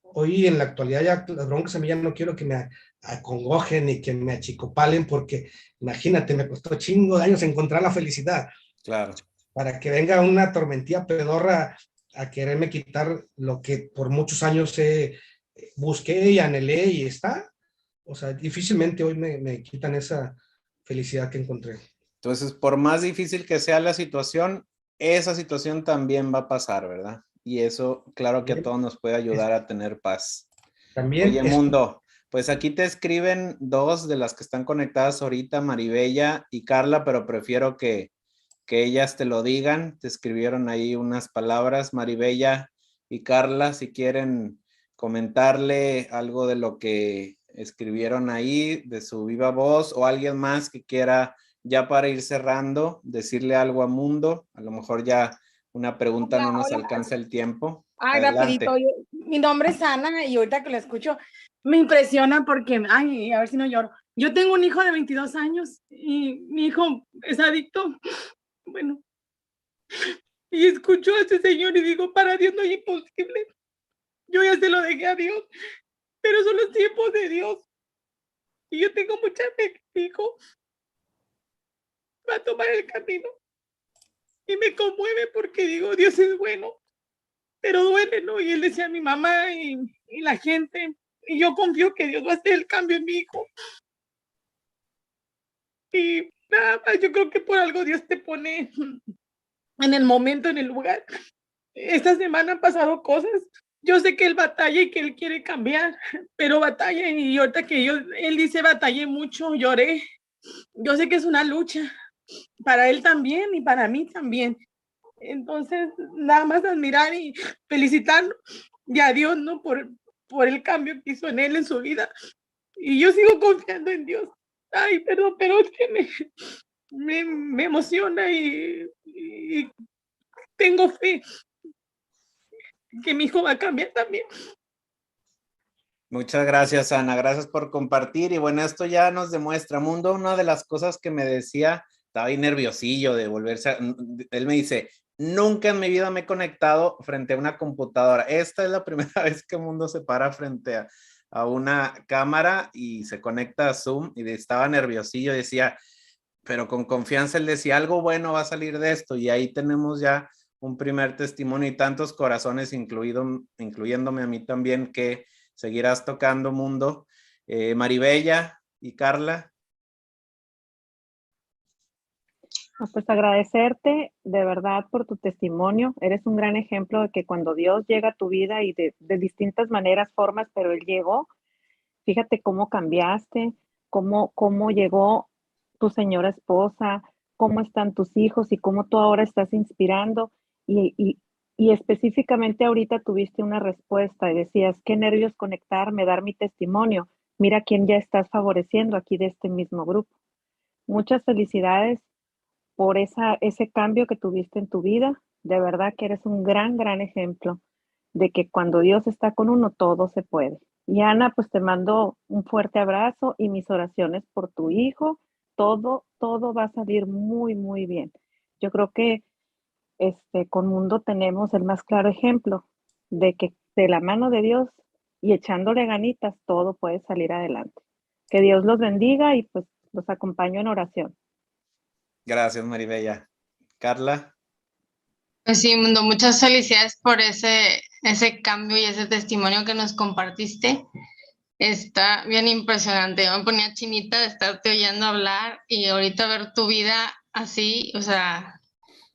hoy en la actualidad ya las broncas a mí ya no quiero que me acongojen y que me achicopalen porque imagínate, me costó chingo de años encontrar la felicidad. Claro. Para que venga una tormentilla pedorra a quererme quitar lo que por muchos años busqué y anhelé y está. O sea, difícilmente hoy me quitan esa felicidad que encontré. Entonces, por más difícil que sea la situación, esa situación también va a pasar, ¿verdad? Y eso, claro que a todos nos puede ayudar a tener paz. También Oye, Mundo, pues aquí te escriben dos de las que están conectadas ahorita, Maribella y Carla, pero prefiero que ellas te lo digan. Te escribieron ahí unas palabras, Maribella y Carla, si quieren comentarle algo de lo que escribieron ahí, de su viva voz, o alguien más que quiera, ya para ir cerrando, decirle algo a Mundo. A lo mejor ya una pregunta Hola, no nos hola. alcanza el tiempo. Ay, rapidito. Adelante. Mi nombre es Ana y ahorita que lo escucho me impresiona porque, ay, a ver si no lloro. Yo tengo un hijo de 22 años y mi hijo es adicto. Bueno, y escucho a este señor y digo, para Dios no es imposible. Yo ya se lo dejé a Dios, pero son los tiempos de Dios. Y yo tengo mucha fe que mi hijo va a tomar el camino. Y me conmueve porque digo, Dios es bueno, pero duele, ¿no? Y él decía a mi mamá y la gente, y yo confío que Dios va a hacer el cambio en mi hijo. Y nada más, yo creo que por algo Dios te pone en el momento, en el lugar. Esta semana han pasado cosas. Yo sé que él batalla y que él quiere cambiar, pero batalla. Y ahorita que él dice batallé mucho, lloré. Yo sé que es una lucha para él también y para mí también. Entonces, nada más admirar y felicitarlo y a Dios, ¿no? Por el cambio que hizo en él, en su vida. Y yo sigo confiando en Dios. Ay, perdón, pero es que me emociona y tengo fe que mi hijo va a cambiar también. Muchas gracias, Ana. Gracias por compartir. Y bueno, esto ya nos demuestra, Mundo, una de las cosas que me decía, estaba ahí nerviosillo de volverse él me dice, nunca en mi vida me he conectado frente a una computadora. Esta es la primera vez que Mundo se para frente a una cámara y se conecta a Zoom y estaba nerviosillo, decía, pero con confianza él decía, algo bueno va a salir de esto. Y ahí tenemos ya un primer testimonio y tantos corazones, incluyéndome a mí también, que seguirás tocando, Mundo. Maribella y Carla. Pues agradecerte de verdad por tu testimonio. Eres un gran ejemplo de que cuando Dios llega a tu vida y de distintas maneras, formas, pero Él llegó, fíjate cómo cambiaste, cómo llegó tu señora esposa, cómo están tus hijos y cómo tú ahora estás inspirando. Y específicamente ahorita tuviste una respuesta y decías, qué nervios conectarme, dar mi testimonio. Mira quién ya estás favoreciendo aquí de este mismo grupo. Muchas felicidades por ese cambio que tuviste en tu vida. De verdad que eres un gran, gran ejemplo de que cuando Dios está con uno, todo se puede. Y Ana, pues te mando un fuerte abrazo y mis oraciones por tu hijo. Todo va a salir muy, muy bien. Yo creo que con Mundo tenemos el más claro ejemplo de que de la mano de Dios y echándole ganitas, todo puede salir adelante. Que Dios los bendiga y pues los acompaño en oración. Gracias, Maribella. Carla. Pues sí, Mundo, muchas felicidades por ese cambio y ese testimonio que nos compartiste. Está bien impresionante. Yo me ponía chinita de estarte oyendo hablar y ahorita ver tu vida así, o sea,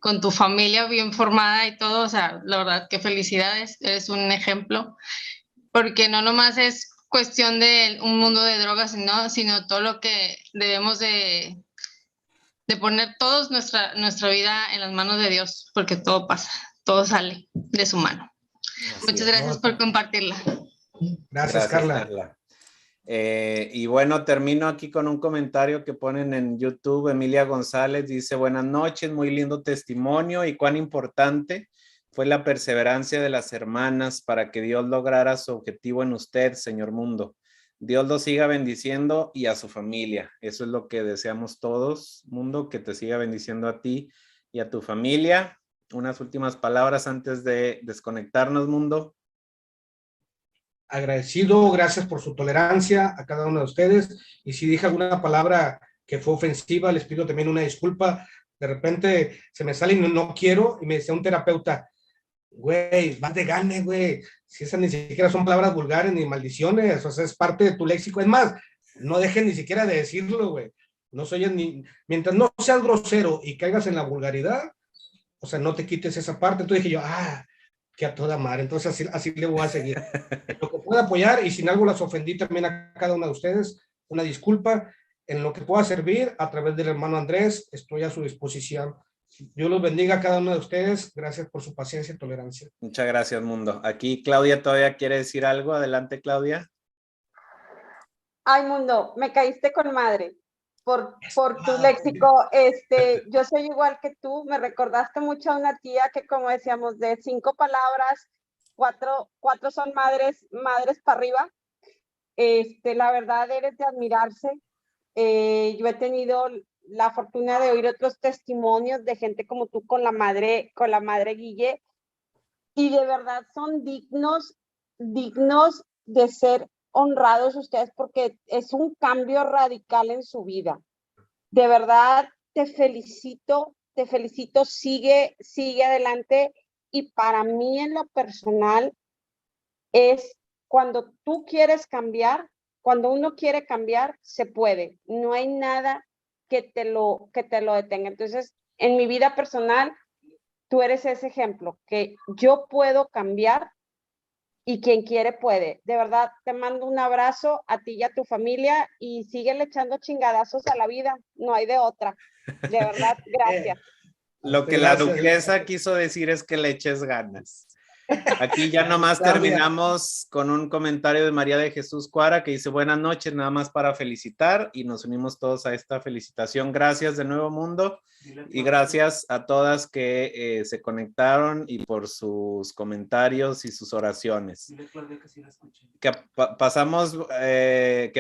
con tu familia bien formada y todo, o sea, la verdad que felicidades, eres un ejemplo, porque no nomás es cuestión de un mundo de drogas, sino todo lo que debemos de poner todos nuestra vida en las manos de Dios, porque todo pasa, todo sale de su mano. Así Muchas es. gracias por compartirla. Gracias, Carla. Y bueno, termino aquí con un comentario que ponen en YouTube. Emilia González dice: buenas noches, muy lindo testimonio y cuán importante fue la perseverancia de las hermanas para que Dios lograra su objetivo en usted, señor Mundo. Dios lo siga bendiciendo y a su familia. Eso es lo que deseamos todos, Mundo, que te siga bendiciendo a ti y a tu familia. Unas últimas palabras antes de desconectarnos, Mundo. Agradecido, gracias por su tolerancia a cada uno de ustedes. Y si dije alguna palabra que fue ofensiva, les pido también una disculpa. De repente se me sale y no quiero, y me decía un terapeuta: güey, vas de gane, güey. Si esas ni siquiera son palabras vulgares ni maldiciones, o sea, es parte de tu léxico. Es más, no dejen ni siquiera de decirlo, güey. No soy ni, mientras no seas grosero y caigas en la vulgaridad, o sea, no te quites esa parte. Entonces dije yo, que a toda madre, entonces así le voy a seguir. Lo que pueda apoyar, y si en algo las ofendí también a cada una de ustedes, una disculpa. En lo que pueda servir a través del hermano Andrés, estoy a su disposición. Dios los bendiga a cada uno de ustedes. Gracias por su paciencia y tolerancia. Muchas gracias, Mundo. Aquí Claudia todavía quiere decir algo. Adelante, Claudia. Ay, Mundo, me caíste con madre por tu léxico. Yo soy igual que tú, me recordaste mucho a una tía que, como decíamos, de 5 palabras, cuatro son madres para arriba. La verdad eres de admirarse. Yo he tenido la fortuna de oír otros testimonios de gente como tú con la madre Guille, y de verdad son dignos de ser honrados ustedes, porque es un cambio radical en su vida. De verdad, te felicito, sigue adelante. Y para mí, en lo personal, es cuando tú quieres cambiar, cuando uno quiere cambiar, se puede. No hay nada que te lo detenga. Entonces, en mi vida personal, tú eres ese ejemplo, que yo puedo cambiar y quien quiere puede. De verdad, te mando un abrazo a ti y a tu familia, y síguele echando chingadazos a la vida, no hay de otra. De verdad, gracias. Lo que la duquesa quiso decir es que le eches ganas. Aquí ya nomás terminamos con un comentario de María de Jesús Cuara, que dice: buenas noches, nada más para felicitar, y nos unimos todos a esta felicitación. Gracias de nuevo, Mundo, y gracias a todas que se conectaron y por sus comentarios y sus oraciones. Que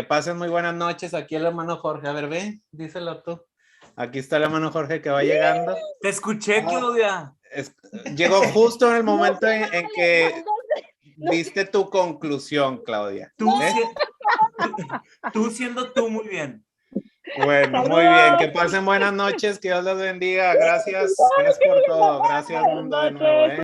pasen muy buenas noches. Aquí el hermano Jorge, a ver, ve, díselo tú. Aquí está el hermano Jorge que va llegando. Te escuché, Claudia. Llegó justo en el momento en que diste tu conclusión, Claudia. Tú siendo tú, muy bien. Bueno, muy bien. Que pasen buenas noches. Que Dios los bendiga. Gracias por todo. Gracias, Mundo, de nuevo.